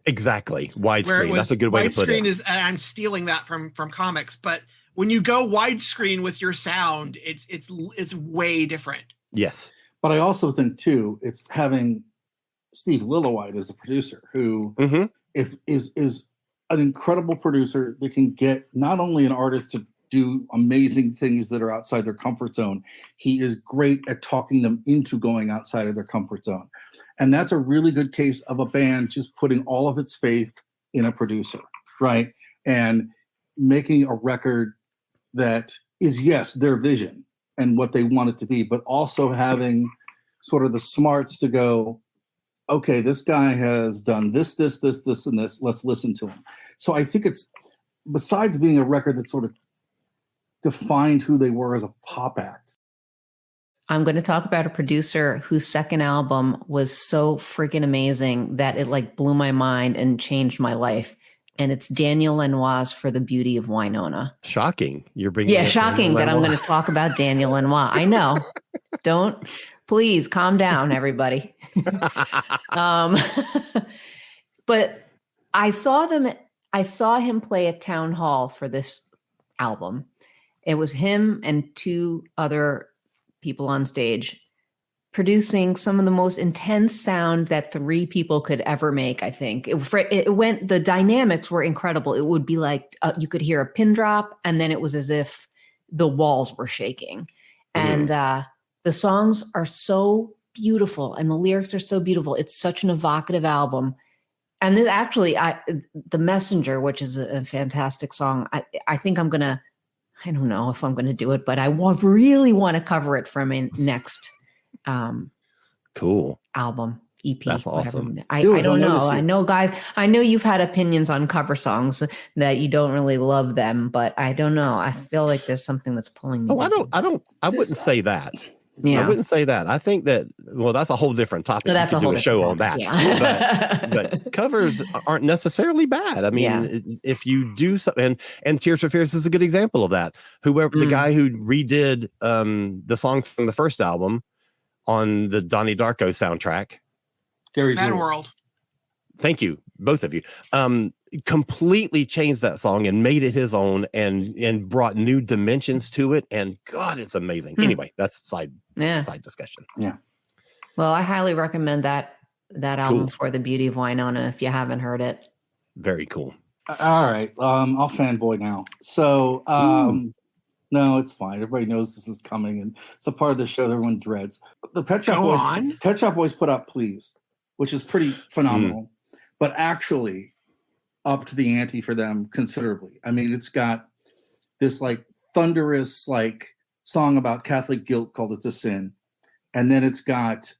Exactly. Widescreen. That's a good way to put it.
Widescreen is, and I'm stealing that from comics, but when you go widescreen with your sound, it's way different.
Yes.
But I also think too, it's having Steve Lillywhite as a producer who is an incredible producer that can get not only an artist to do amazing things that are outside their comfort zone, he is great at talking them into going outside of their comfort zone. And that's a really good case of a band just putting all of its faith in a producer, right? And making a record that is, yes, their vision and what they want it to be, but also having sort of the smarts to go, okay, this guy has done this, and this, let's listen to him. So I think it's, besides being a record that sort of defined who they were as a pop act.
I'm going to talk about a producer whose second album was so freaking amazing that it like blew my mind and changed my life. And it's Daniel Lanois for The Beauty of Winona.
Shocking. You're bringing
shocking that I'm going to talk about Daniel Lanois. I know. Please calm down, everybody. But I saw him play at Town Hall for this album. It was him and two other people on stage producing some of the most intense sound that three people could ever make. I think the dynamics were incredible. It would be like you could hear a pin drop, and then it was as if the walls were shaking. And the songs are so beautiful, and the lyrics are so beautiful. It's such an evocative album. And this actually, The Messenger, which is a fantastic song. I think I don't know if I'm going to do it, but I really want to cover it for my next
cool
album, EP.
That's awesome.
I don't know. I know, guys, I know you've had opinions on cover songs that you don't really love them, but I don't know. I feel like there's something that's pulling me.
I wouldn't say that.
Yeah.
I wouldn't say that. I think that, that's a whole different topic.
That's a whole
show on
topic.
that.
Yeah.
but covers aren't necessarily bad. I mean, if you do something, and Tears for Fears is a good example of that. The guy who redid the song from the first album on the Donnie Darko soundtrack,
Gary
Mad
Jules.
World.
Thank you, both of you. Completely changed that song and made it his own, and brought new dimensions to it. And God, it's amazing. Anyway, that's side discussion.
Yeah.
Well, I highly recommend that album for The Beauty of Winona if you haven't heard it.
Very cool.
All right. I'll fanboy now. So no, it's fine. Everybody knows this is coming, and it's a part of the show that everyone dreads. The Pet Shop Boys put out Please, which is pretty phenomenal, but actually upped the ante for them considerably. I mean, it's got this like thunderous like song about Catholic guilt called It's a Sin. And then it's got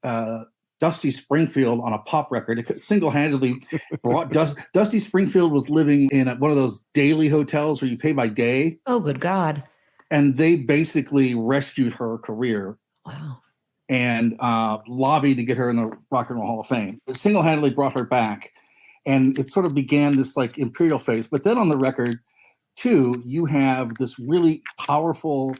Dusty Springfield on a pop record. It single-handedly brought Dusty Springfield was living in one of those daily hotels where you pay by day.
Oh, good God.
And they basically rescued her career.
Wow.
And lobbied to get her in the Rock and Roll Hall of Fame. It single-handedly brought her back. And it sort of began this like imperial phase. But then on the record, too, you have this really powerful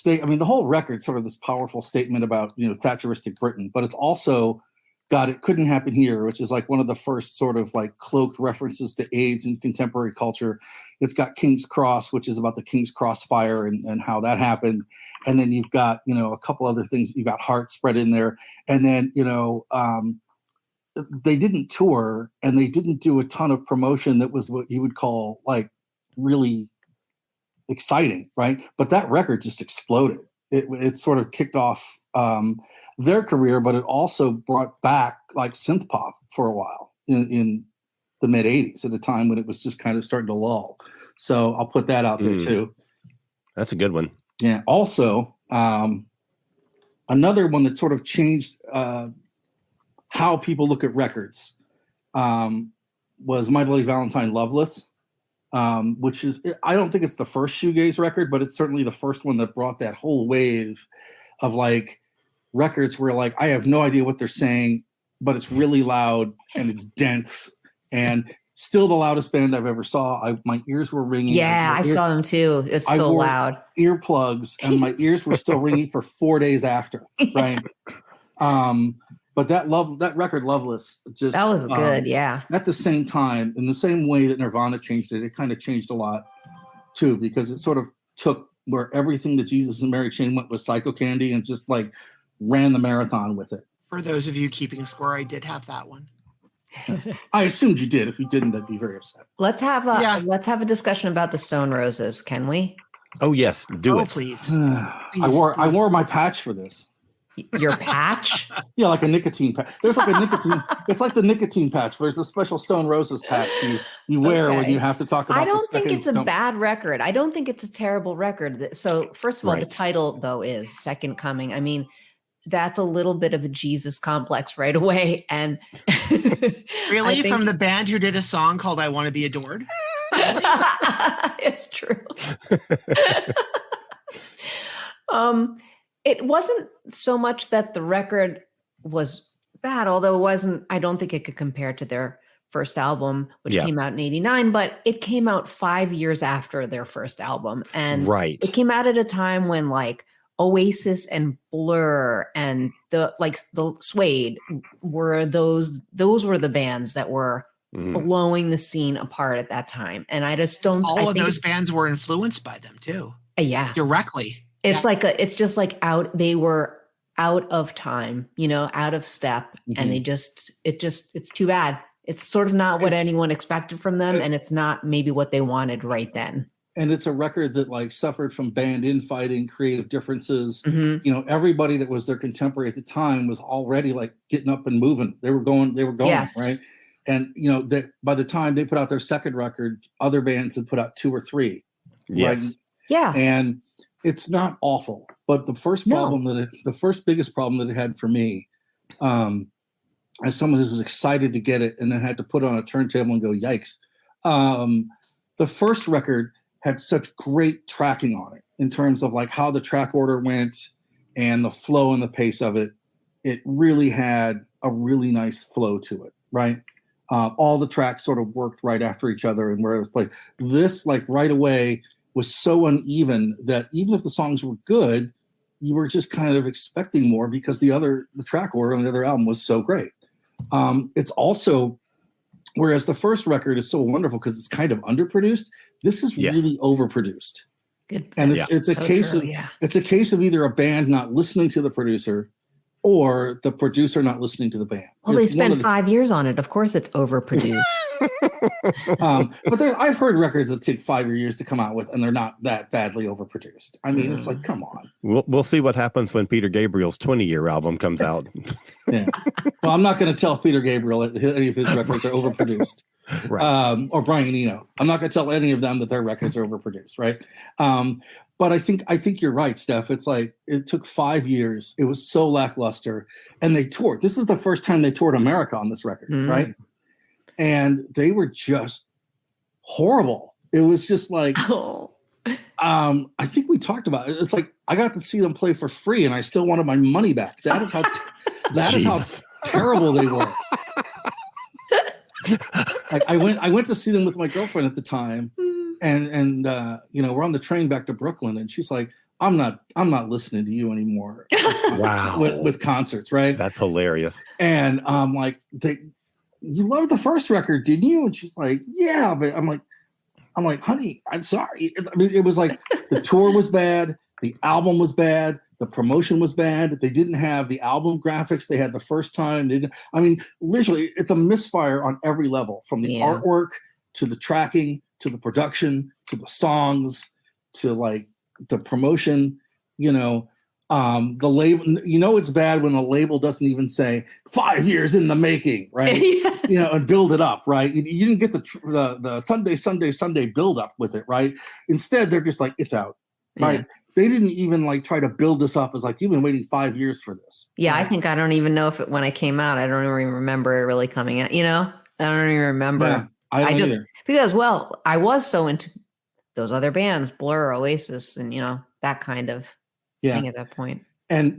the whole record sort of this powerful statement about, Thatcheristic Britain. But it's also got It Couldn't Happen Here, which is like one of the first sort of like cloaked references to AIDS in contemporary culture. It's got King's Cross, which is about the King's Cross fire and how that happened. And then you've got, a couple other things. You've got Heart spread in there. And then, they didn't tour and they didn't do a ton of promotion that was what you would call like really exciting, right? But that record just exploded. It sort of kicked off their career, but it also brought back like synth pop for a while in the mid 80s at a time when it was just kind of starting to lull. So I'll put that out there too.
That's a good one.
Yeah. Also, another one that sort of changed how people look at records was My Bloody Valentine Loveless, which is, I don't think it's the first shoegaze record, but it's certainly the first one that brought that whole wave of like records where like, I have no idea what they're saying, but it's really loud and it's dense and still the loudest band I've ever saw. My ears were ringing.
Yeah, I saw them too. It's so loud.
Earplugs and my ears were still ringing for 4 days after, right? But that record, Loveless, just
that was good. Yeah.
At the same time, in the same way that Nirvana changed it, it kind of changed a lot too, because it sort of took where everything that Jesus and Mary Chain went with Psycho Candy and just like ran the marathon with it.
For those of you keeping score, I did have that one.
I assumed you did. If you didn't, I'd be very upset.
Let's have a discussion about the Stone Roses. Can we?
Oh yes, do it.
Please.
I wore my patch for this.
Your patch?
Yeah, like a nicotine patch. There's like a nicotine. It's like the nicotine patch. There's a special Stone Roses patch you wear when you have to talk about.
I don't think it's a bad record. I don't think it's a terrible record. So first of all, the title though is Second Coming. I mean, that's a little bit of a Jesus complex right away. And
really, from the band who did a song called "I Want to Be Adored."
It's true. It wasn't so much that the record was bad, although it wasn't, I don't think it could compare to their first album, which came out in 89, but it came out 5 years after their first album. And it came out at a time when like Oasis and Blur and the Suede were those were the bands that were blowing the scene apart at that time. And I just don't.
All of those bands were influenced by them too.
Yeah,
directly.
It's just like they were out of time, out of step, and it's too bad. It's sort of not what anyone expected from them, and it's not maybe what they wanted right then.
And it's a record that like suffered from band infighting, creative differences. Everybody that was their contemporary at the time was already like getting up and moving. They were going, right? And that by the time they put out their second record, other bands had put out 2 or 3.
Yes.
Right?
Yeah.
And it's not awful, but the first biggest problem that it had for me, as someone who was excited to get it and then had to put it on a turntable and go, yikes. The first record had such great tracking on it in terms of like how the track order went and the flow and the pace of it. It really had a really nice flow to it, right? All the tracks sort of worked right after each other and where it was played. This, like right away, was so uneven that even if the songs were good, you were just kind of expecting more because the track order on the other album was so great. It's also, whereas the first record is so wonderful because it's kind of underproduced, this is really overproduced.
Good.
And it's a case of either a band not listening to the producer or the producer not listening to the band.
Well, they spent 5 years on it. Of course it's overproduced.
But I've heard records that take 5 years to come out with, and they're not that badly overproduced. I mean, it's like, come on.
We'll see what happens when Peter Gabriel's 20-year album comes out.
Yeah. Well, I'm not going to tell Peter Gabriel that any of his records are overproduced. Right. Or Brian Eno. I'm not going to tell any of them that their records are overproduced, right? But I think you're right, Steph. It's like it took 5 years. It was so lackluster, and they toured. This is the first time they toured America on this record, right? And they were just horrible. It was just like, I think we talked about it. It's like I got to see them play for free, and I still wanted my money back. That is how how terrible they were. I went to see them with my girlfriend at the time, and we're on the train back to Brooklyn, and she's like, I'm not listening to you anymore.
Wow.
with concerts, right?
That's hilarious.
And I'm like, you loved the first record, didn't you? And she's like, yeah, but I'm like, honey, I'm sorry. I mean, it was like the tour was bad, the album was bad, The promotion was bad. They didn't have the album graphics they had the first time. Literally, it's a misfire on every level, from the artwork to the tracking to the production to the songs to like the promotion. The label. It's bad when the label doesn't even say 5 years in the making, right? And build it up, right? You didn't get the Sunday build up with it, right? Instead, they're just like, it's out, right? They didn't even like try to build this up as like, you've been waiting 5 years for this.
Yeah,
right?
I don't even know if when it came out, I don't even remember it really coming out. I don't even remember.
Yeah, I don't either.
Because I was so into those other bands, Blur, Oasis, and that kind of thing at that point.
And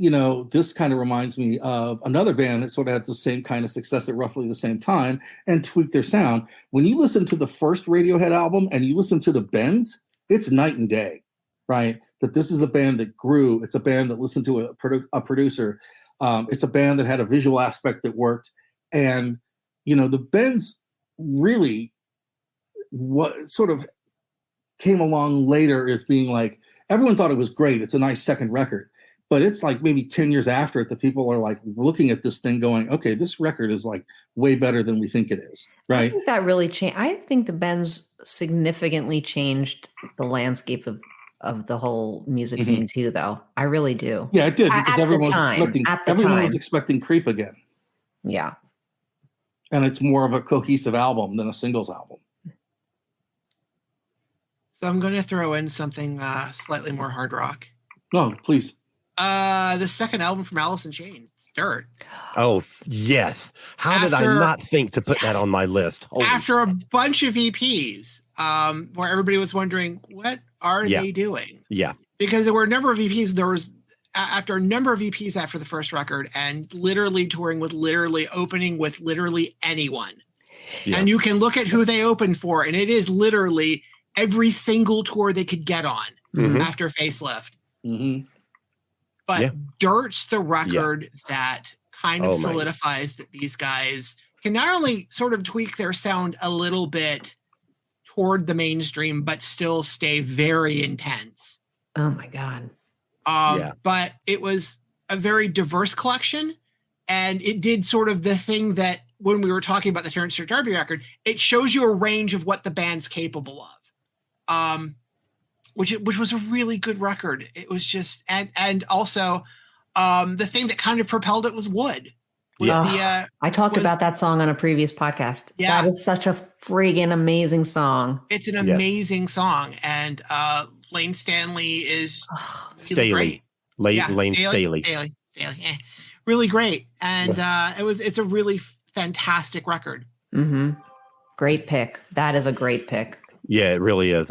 this kind of reminds me of another band that sort of had the same kind of success at roughly the same time and tweaked their sound. When you listen to the first Radiohead album and you listen to the Bends, it's night and day, right? That this is a band that grew. It's a band that listened to a producer. It's a band that had a visual aspect that worked. And, the Bends really what sort of came along later as being like, everyone thought it was great. It's a nice second record. But it's like maybe 10 years after it that people are like looking at this thing going, okay, this record is like way better than we think it is, right?
I think that really changed. I think the Bends significantly changed the landscape of the whole music scene too, though. I really do.
Yeah, it did, because everyone was expecting Creep again.
Yeah.
And it's more of a cohesive album than a singles album.
So I'm going to throw in something slightly more hard rock.
Oh, please.
The second album from Alice in Chains, Dirt.
Oh, yes. How did I not think to put that on my list?
After a bunch of EPs, where everybody was wondering, what are they doing?
Yeah.
Because there were a number of EPs. There was, after a number of EPs after the first record, and literally touring with opening with literally anyone. Yeah. And you can look at who they opened for, and it is literally every single tour they could get on after Facelift.
Mm-hmm.
But Dirt's the record that kind of solidifies that these guys can not only sort of tweak their sound a little bit toward the mainstream, but still stay very intense.
Oh my God.
But it was a very diverse collection, and it did sort of the thing that when we were talking about the Terrence D'Arby record, it shows you a range of what the band's capable of. Which was a really good record. It was just, and also the thing that kind of propelled it was Wood.
I talked about that song on a previous podcast.
Yeah.
That is such a friggin' amazing song.
It's an amazing song. And Lane Stanley is really great.
Lane Staley.
Really great. And it's a really fantastic record.
Mm-hmm. Great pick. That is a great pick.
Yeah, it really is.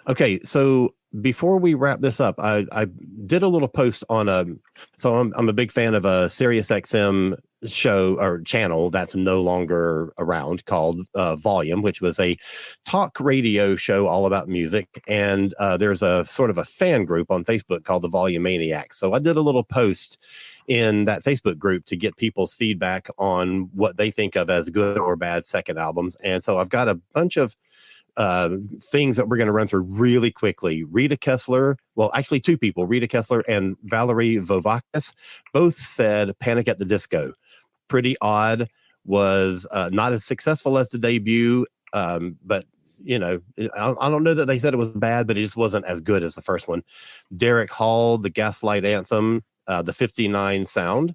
Okay, so before we wrap this up, I did a little post on so I'm a big fan of a SiriusXM show or channel that's no longer around called Volume, which was a talk radio show all about music. And there's a sort of a fan group on Facebook called the Volume Maniacs. So I did a little post in that Facebook group to get people's feedback on what they think of as good or bad second albums. And so I've got a bunch of things that we're going to run through really quickly. Rita Kessler, well, actually two people, Rita Kessler and Valerie Vovakis, both said Panic at the Disco. Pretty odd, was not as successful as the debut, but I don't know that they said it was bad, but it just wasn't as good as the first one. Derek Hall, The Gaslight Anthem, The 59 Sound.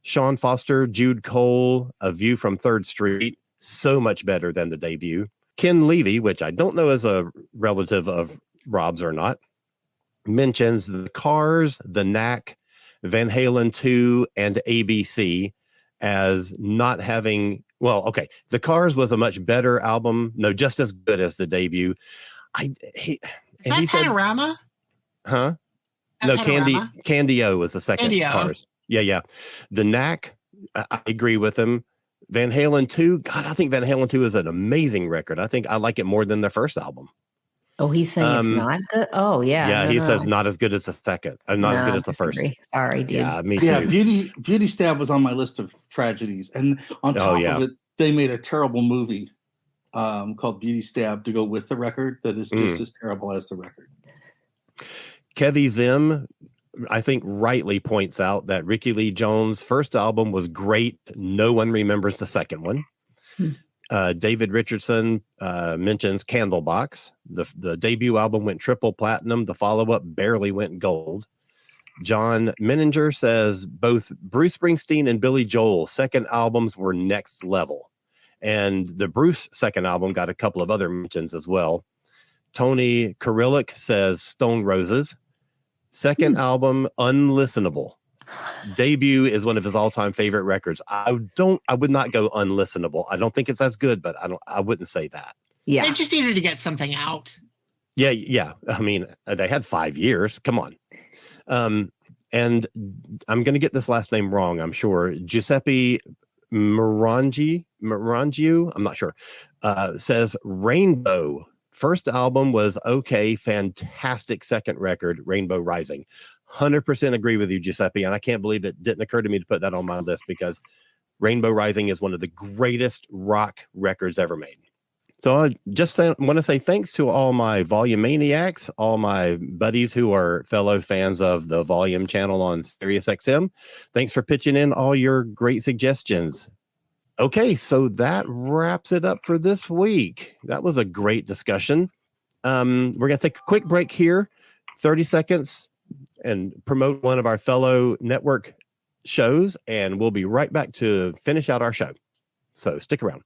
Sean Foster, Jude Cole, A View from 3rd Street, so much better than the debut. Ken Levy, which I don't know as a relative of Rob's or not, mentions the Cars, the Knack, Van Halen 2, and ABC as not having, the Cars was a much better album, just as good as the debut.
Is that Panorama?
Huh? No, Candy-O was the second Cars. Yeah. The Knack, I agree with him. Van Halen 2, God, I think Van Halen 2 is an amazing record. I think I like it more than their first album.
Oh, he's saying it's not good? Oh, yeah.
Yeah, he says not as good as the second. Not as good as the first.
Sorry, dude.
Yeah, me too.
Yeah, Beauty Stab was on my list of tragedies. And on top of it, they made a terrible movie called Beauty Stab to go with the record that is just as terrible as the record.
Kevy Zim I think rightly points out that Ricky Lee Jones' first album was great. No one remembers the second one. David Richardson mentions Candlebox. The debut album went triple platinum. The follow-up barely went gold. John Menninger says both Bruce Springsteen and Billy Joel's second albums were next level. And the Bruce second album got a couple of other mentions as well. Tony Kirillik says Stone Roses. Second album, unlistenable. Debut is one of his all-time favorite records. I would not go unlistenable. I don't think it's as good, but I wouldn't say that.
Yeah.
They just needed to get something out.
Yeah. I mean, they had 5 years. Come on. And I'm going to get this last name wrong, I'm sure. Giuseppe Morangiu, I'm not sure, says Rainbow. First album was okay, fantastic second record, Rainbow Rising. 100% agree with you, Giuseppe, and I can't believe it didn't occur to me to put that on my list because Rainbow Rising is one of the greatest rock records ever made. So I just want to say thanks to all my Volume Maniacs, all my buddies who are fellow fans of the Volume channel on SiriusXM. Thanks for pitching in all your great suggestions. Okay, so that wraps it up for this week. That was a great discussion. We're going to take a quick break here, 30 seconds, and promote one of our fellow network shows, and we'll be right back to finish out our show. So stick around.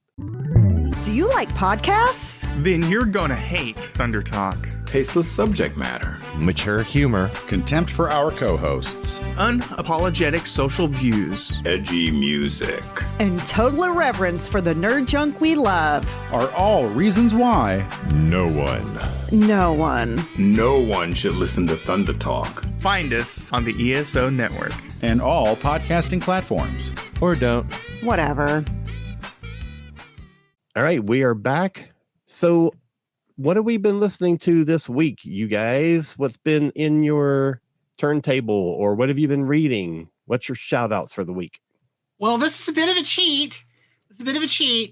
Do you like podcasts?
Then you're gonna hate Thunder Talk.
Tasteless subject matter,
mature humor,
contempt for our co-hosts,
unapologetic social views,
edgy music,
and total irreverence for the nerd junk we love
are all reasons why
no one
should listen to Thunder Talk.
Find us on the ESO network
and all podcasting platforms.
Or don't.
Whatever.
All right, we are back. So what have we been listening to this week, you guys? What's been in your turntable, or what have you been reading? What's your shout outs for the week?
Well, this is a bit of a cheat.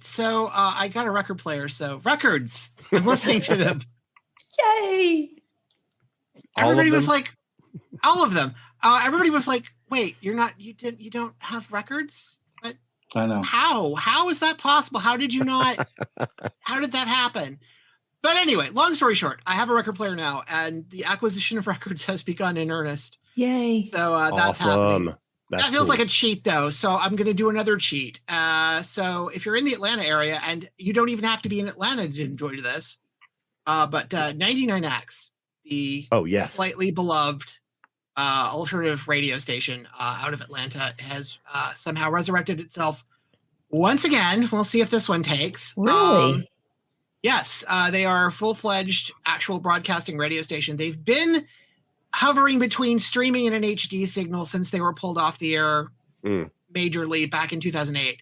So I got a record player. So records. I'm listening to them.
Yay.
Everybody was like, all of them. Everybody was like, wait, you don't have records?
I know.
How is that possible? How did you not? How did that happen? But anyway, long story short, I have a record player now, and the acquisition of records has begun in earnest.
Yay.
So that's happening. That feels like a cheat, though. So I'm going to do another cheat. So if you're in the Atlanta area, and you don't even have to be in Atlanta to enjoy this, but 99X, the slightly beloved alternative radio station out of Atlanta, has somehow resurrected itself once again. We'll see if this one takes.
Really?
Yes, they are a full-fledged actual broadcasting radio station. They've been hovering between streaming and an HD signal since they were pulled off the air majorly back in 2008.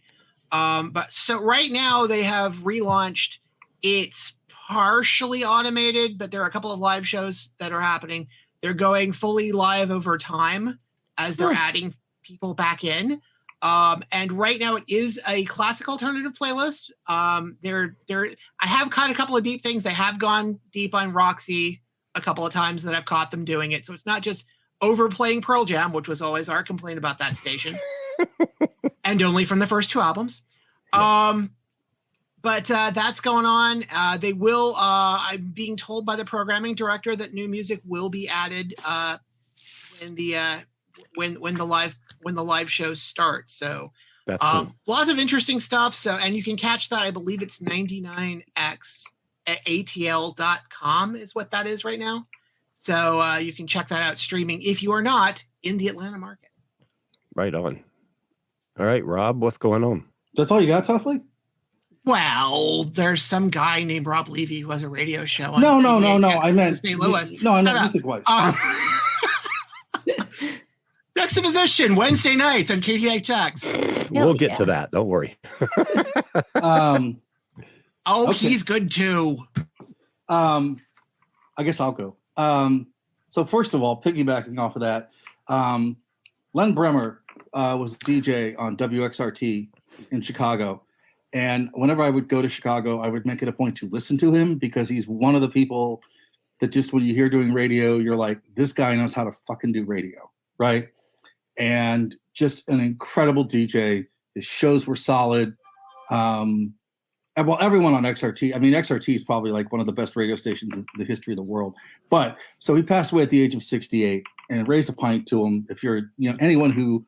But so right now they have relaunched. It's partially automated, but there are a couple of live shows that are happening. They're going fully live over time as they're adding people back in. And right now it is a classic alternative playlist. I have caught a couple of deep things. They have gone deep on Roxy a couple of times that I've caught them doing it. So it's not just overplaying Pearl Jam, which was always our complaint about that station. And only from the first two albums. But that's going on. They will. I'm being told by the programming director that new music will be added when the live shows start. So
that's cool.
Lots of interesting stuff. So, and you can catch that. I believe it's 99X at ATL.com is what that is right now. So you can check that out streaming if you are not in the Atlanta market.
Right on. All right, Rob, what's going on?
That's all you got, Tuffley?
Well, there's some guy named Rob Levy who has a radio show.
No. I meant
St. Louis.
No, I meant music-wise.
Juxtaposition Wednesday nights on KTHX.
We'll get to that. Don't worry.
Okay. He's good too.
I guess I'll go. So first of all, piggybacking off of that, Len Bremer was a DJ on WXRT in Chicago. And whenever I would go to Chicago, I would make it a point to listen to him because he's one of the people that just when you hear doing radio, you're like, this guy knows how to fucking do radio. right? And just an incredible DJ. His shows were solid. And well, everyone on XRT, I mean, XRT is probably like one of the best radio stations in the history of the world. But so he passed away at the age of 68, and raise a pint to him. If you're, anyone who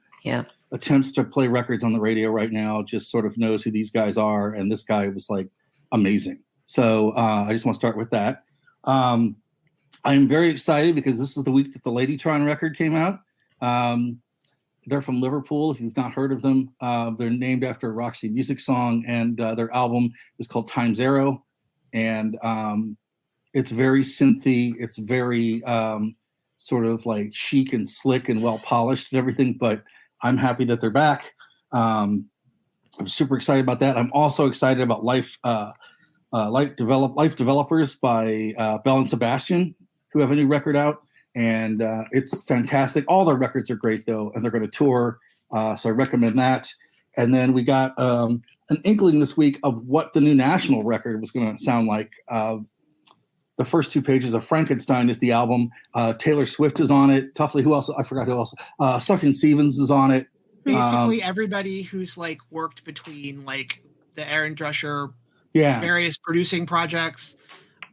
attempts to play records on the radio right now just sort of knows who these guys are. And this guy was like amazing. So I just want to start with that. I'm very excited because this is the week that the Ladytron record came out. They're from Liverpool. If you've not heard of them, they're named after a Roxy Music song, and their album is called Time Zero. And it's very synthy. It's very sort of like chic and slick and well polished and everything. But I'm happy that they're back. I'm super excited about that. I'm also excited about Life Developers by Belle and Sebastian, who have a new record out. And it's fantastic. All their records are great, though, and they're going to tour. So I recommend that. And then we got an inkling this week of what the new National record was going to sound like. The first 2 pages of Frankenstein is the album. Taylor Swift is on it. Tuffley, who else? I forgot who else. Sufjan Stevens is on it.
Basically, everybody who's like worked between like the Aaron Drescher, various producing projects,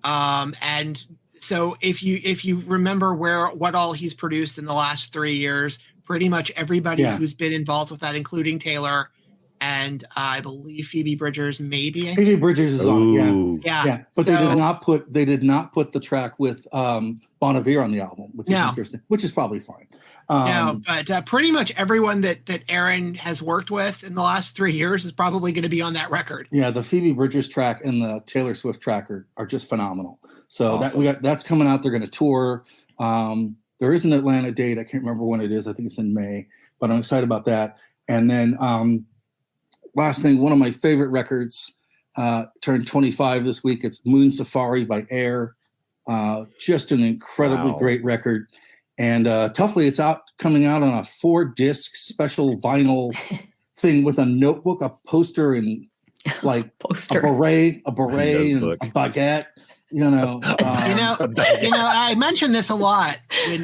and so if you remember what all he's produced in the last 3 years, pretty much everybody who's been involved with that, including Taylor and I believe Phoebe Bridgers, maybe.
Phoebe Bridgers is on it,
yeah.
But they did not put the track with Bon Iver on the album, which is interesting, which is probably fine.
But pretty much everyone that Aaron has worked with in the last 3 years is probably going to be on that record.
Yeah, the Phoebe Bridgers track and the Taylor Swift track are just phenomenal. So awesome. That's coming out. They're going to tour. There is an Atlanta date. I can't remember when it is. I think it's in May, but I'm excited about that. And then last thing, one of my favorite records turned 25 this week. It's Moon Safari by Air. Just an incredibly great record. And Tuffley, it's coming out on a 4-disc special vinyl thing with a notebook, a poster, and like a beret, and a baguette.
I mention this a lot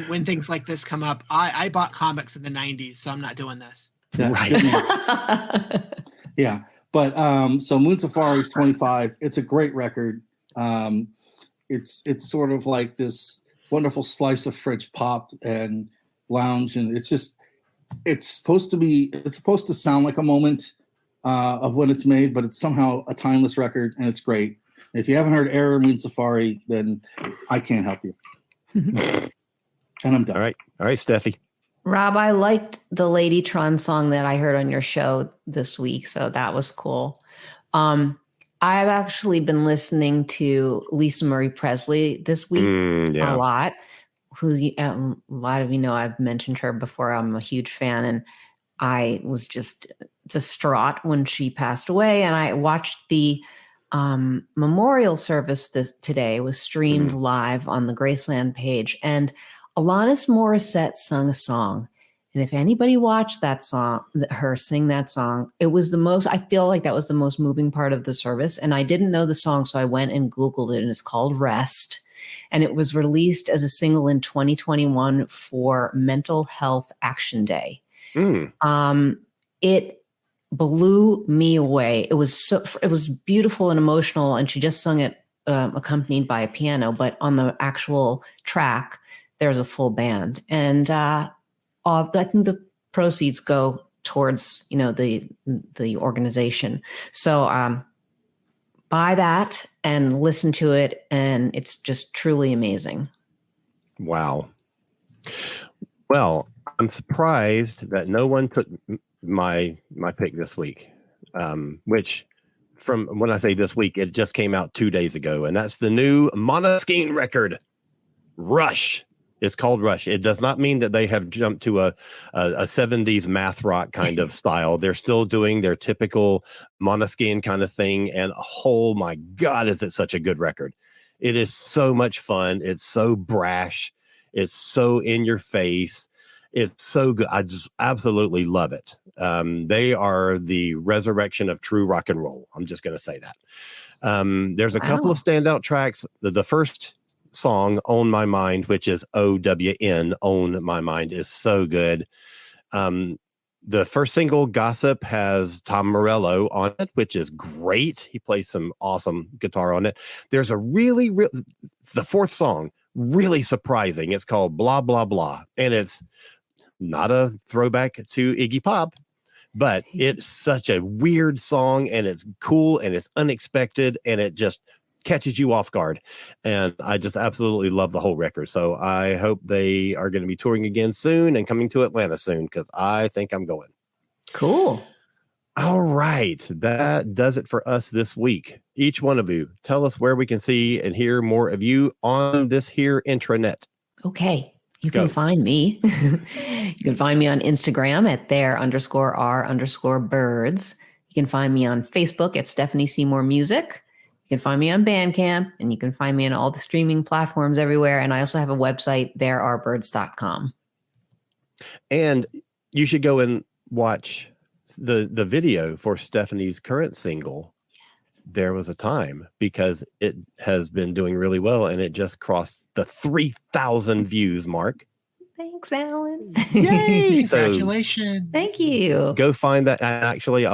when things like this come up. I bought comics in the 90s, so I'm not doing this.
Yeah, right. Yeah. But so Moon Safari is 25. It's a great record. It's sort of like this wonderful slice of French pop and lounge, and it's supposed to sound like a moment of when it's made, but it's somehow a timeless record, and it's great. If you haven't heard Air or Moon Safari, then I can't help you. And I'm done.
All right, Steffi.
Rob, I liked the Ladytron song that I heard on your show this week, so that was cool. I've actually been listening to Lisa Marie Presley this week a lot. A lot of you know I've mentioned her before. I'm a huge fan, and I was just distraught when she passed away. And I watched the memorial service today. It was streamed live on the Graceland page, and Alanis Morissette sung a song. And if anybody watched that song, her sing that song, I feel like that was the most moving part of the service. And I didn't know the song, so I went and Googled it, and it's called Rest. And it was released as a single in 2021 for Mental Health Action Day. It blew me away. It was beautiful and emotional, and she just sung it accompanied by a piano. But on the actual track, there's a full band, and I think the proceeds go towards the organization. So buy that and listen to it, and it's just truly amazing.
Wow. Well, I'm surprised that no one took my pick this week, which from when I say this week, it just came out 2 days ago, and that's the new Måneskin record, Rush. It's called Rush. It does not mean that they have jumped to a 70s math rock kind of style. They're still doing their typical Måneskin kind of thing, and oh my God, is it such a good record. It is so much fun. It's so brash. It's so in your face. It's so good. I just absolutely love it. They are the resurrection of true rock and roll. I'm just going to say that. There's a couple of standout tracks. The first song, Own My Mind, which is OWN, Own My Mind, is so good. The first single, Gossip, has Tom Morello on it, which is great. He plays some awesome guitar on it. There's a the fourth song, really surprising. It's called Blah, Blah, Blah. And it's not a throwback to Iggy Pop, but it's such a weird song, and it's cool, and it's unexpected, and it just catches you off guard. And I just absolutely love the whole record. So I hope they are going to be touring again soon and coming to Atlanta soon, because I think I'm going.
Cool.
All right. That does it for us this week. Each one of you, tell us where we can see and hear more of you on this here intranet.
Okay. You can find me. You can find me on Instagram at there_r_birds. You can find me on Facebook at Stephanie Seymour Music. You can find me on Bandcamp, and you can find me on all the streaming platforms everywhere. And I also have a website, therearebirds.com.
And you should go and watch the video for Stephanie's current single, There Was a Time, because it has been doing really well, and it just crossed the 3,000 views mark.
Thanks, Alan.
Yay!
Congratulations.
Thank you.
Go find that. And actually,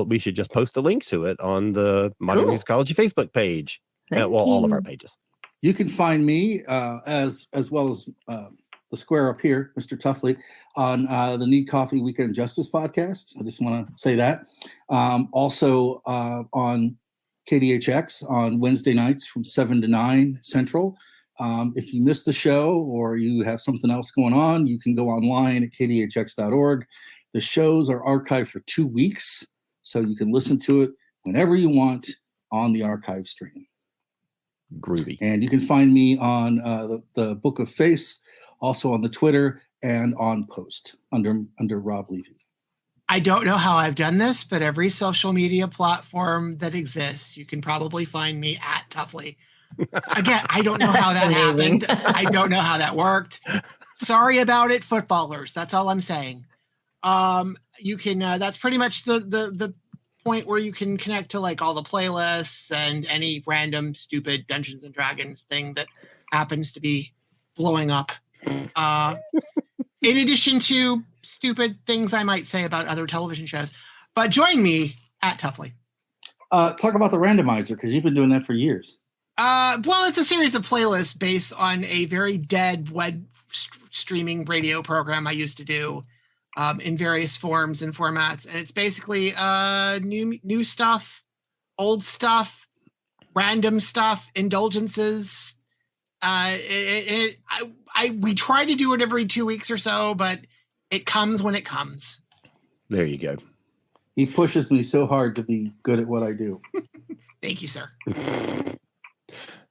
we should just post a link to it on the Modern Musicology Facebook page. All of our pages.
You can find me as well as the square up here, Mr. Tuffley, on the Need Coffee Weekend Justice podcast. I just want to say that. Also on KDHX on Wednesday nights from 7 to 9 Central. If you missed the show or you have something else going on, you can go online at kdhx.org. The shows are archived for 2 weeks, so you can listen to it whenever you want on the archive stream.
Groovy.
And you can find me on the Book of Face, also on the Twitter and on Post under Rob Levy.
I don't know how I've done this, but every social media platform that exists, you can probably find me at Tuffley. Again, I don't know how that happened. I don't know how that worked. Sorry about it, footballers. That's all I'm saying. You can. That's pretty much the point where you can connect to like all the playlists and any random stupid Dungeons and Dragons thing that happens to be blowing up. In addition to stupid things I might say about other television shows, but join me at Tuffley.
Talk about the randomizer, because you've been doing that for years.
Well, it's a series of playlists based on a very dead web streaming radio program I used to do in various forms and formats. And it's basically new stuff, old stuff, random stuff, indulgences. We try to do it every 2 weeks or so, but it comes when it comes.
There you go.
He pushes me so hard to be good at what I do.
Thank you, sir.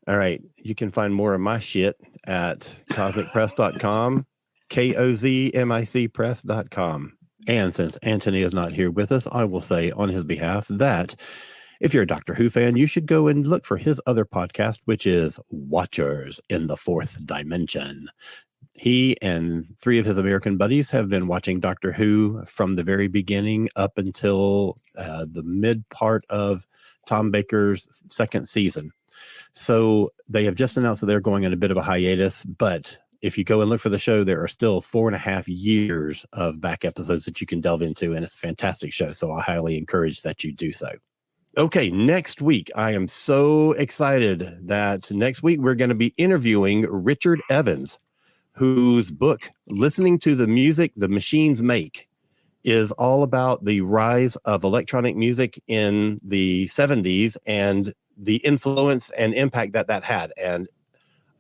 All right. You can find more of my shit at cosmicpress.com, KOZMICpress.com. And since Anthony is not here with us, I will say on his behalf that if you're a Doctor Who fan, you should go and look for his other podcast, which is Watchers in the Fourth Dimension. He and 3 of his American buddies have been watching Doctor Who from the very beginning up until the mid part of Tom Baker's 2nd season. So they have just announced that they're going on a bit of a hiatus, but if you go and look for the show, there are still 4.5 years of back episodes that you can delve into, and it's a fantastic show. So I highly encourage that you do so. Okay, next week, I am so excited that next week we're going to be interviewing Richard Evans, whose book, Listening to the Music the Machines Make, is all about the rise of electronic music in the 70s and the influence and impact that had. And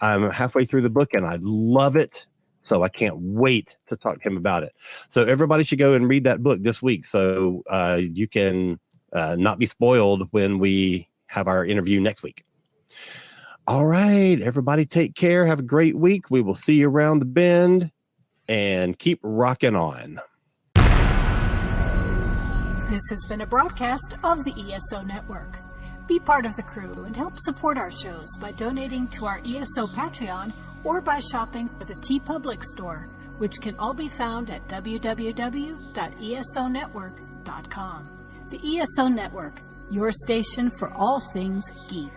I'm halfway through the book and I love it. So I can't wait to talk to him about it. So everybody should go and read that book this week. So you can not be spoiled when we have our interview next week. All right, everybody take care. Have a great week. We will see you around the bend and keep rocking on.
This has been a broadcast of the ESO Network. Be part of the crew and help support our shows by donating to our ESO Patreon or by shopping at the TeePublic store, which can all be found at www.esonetwork.com. The ESO Network, your station for all things geek.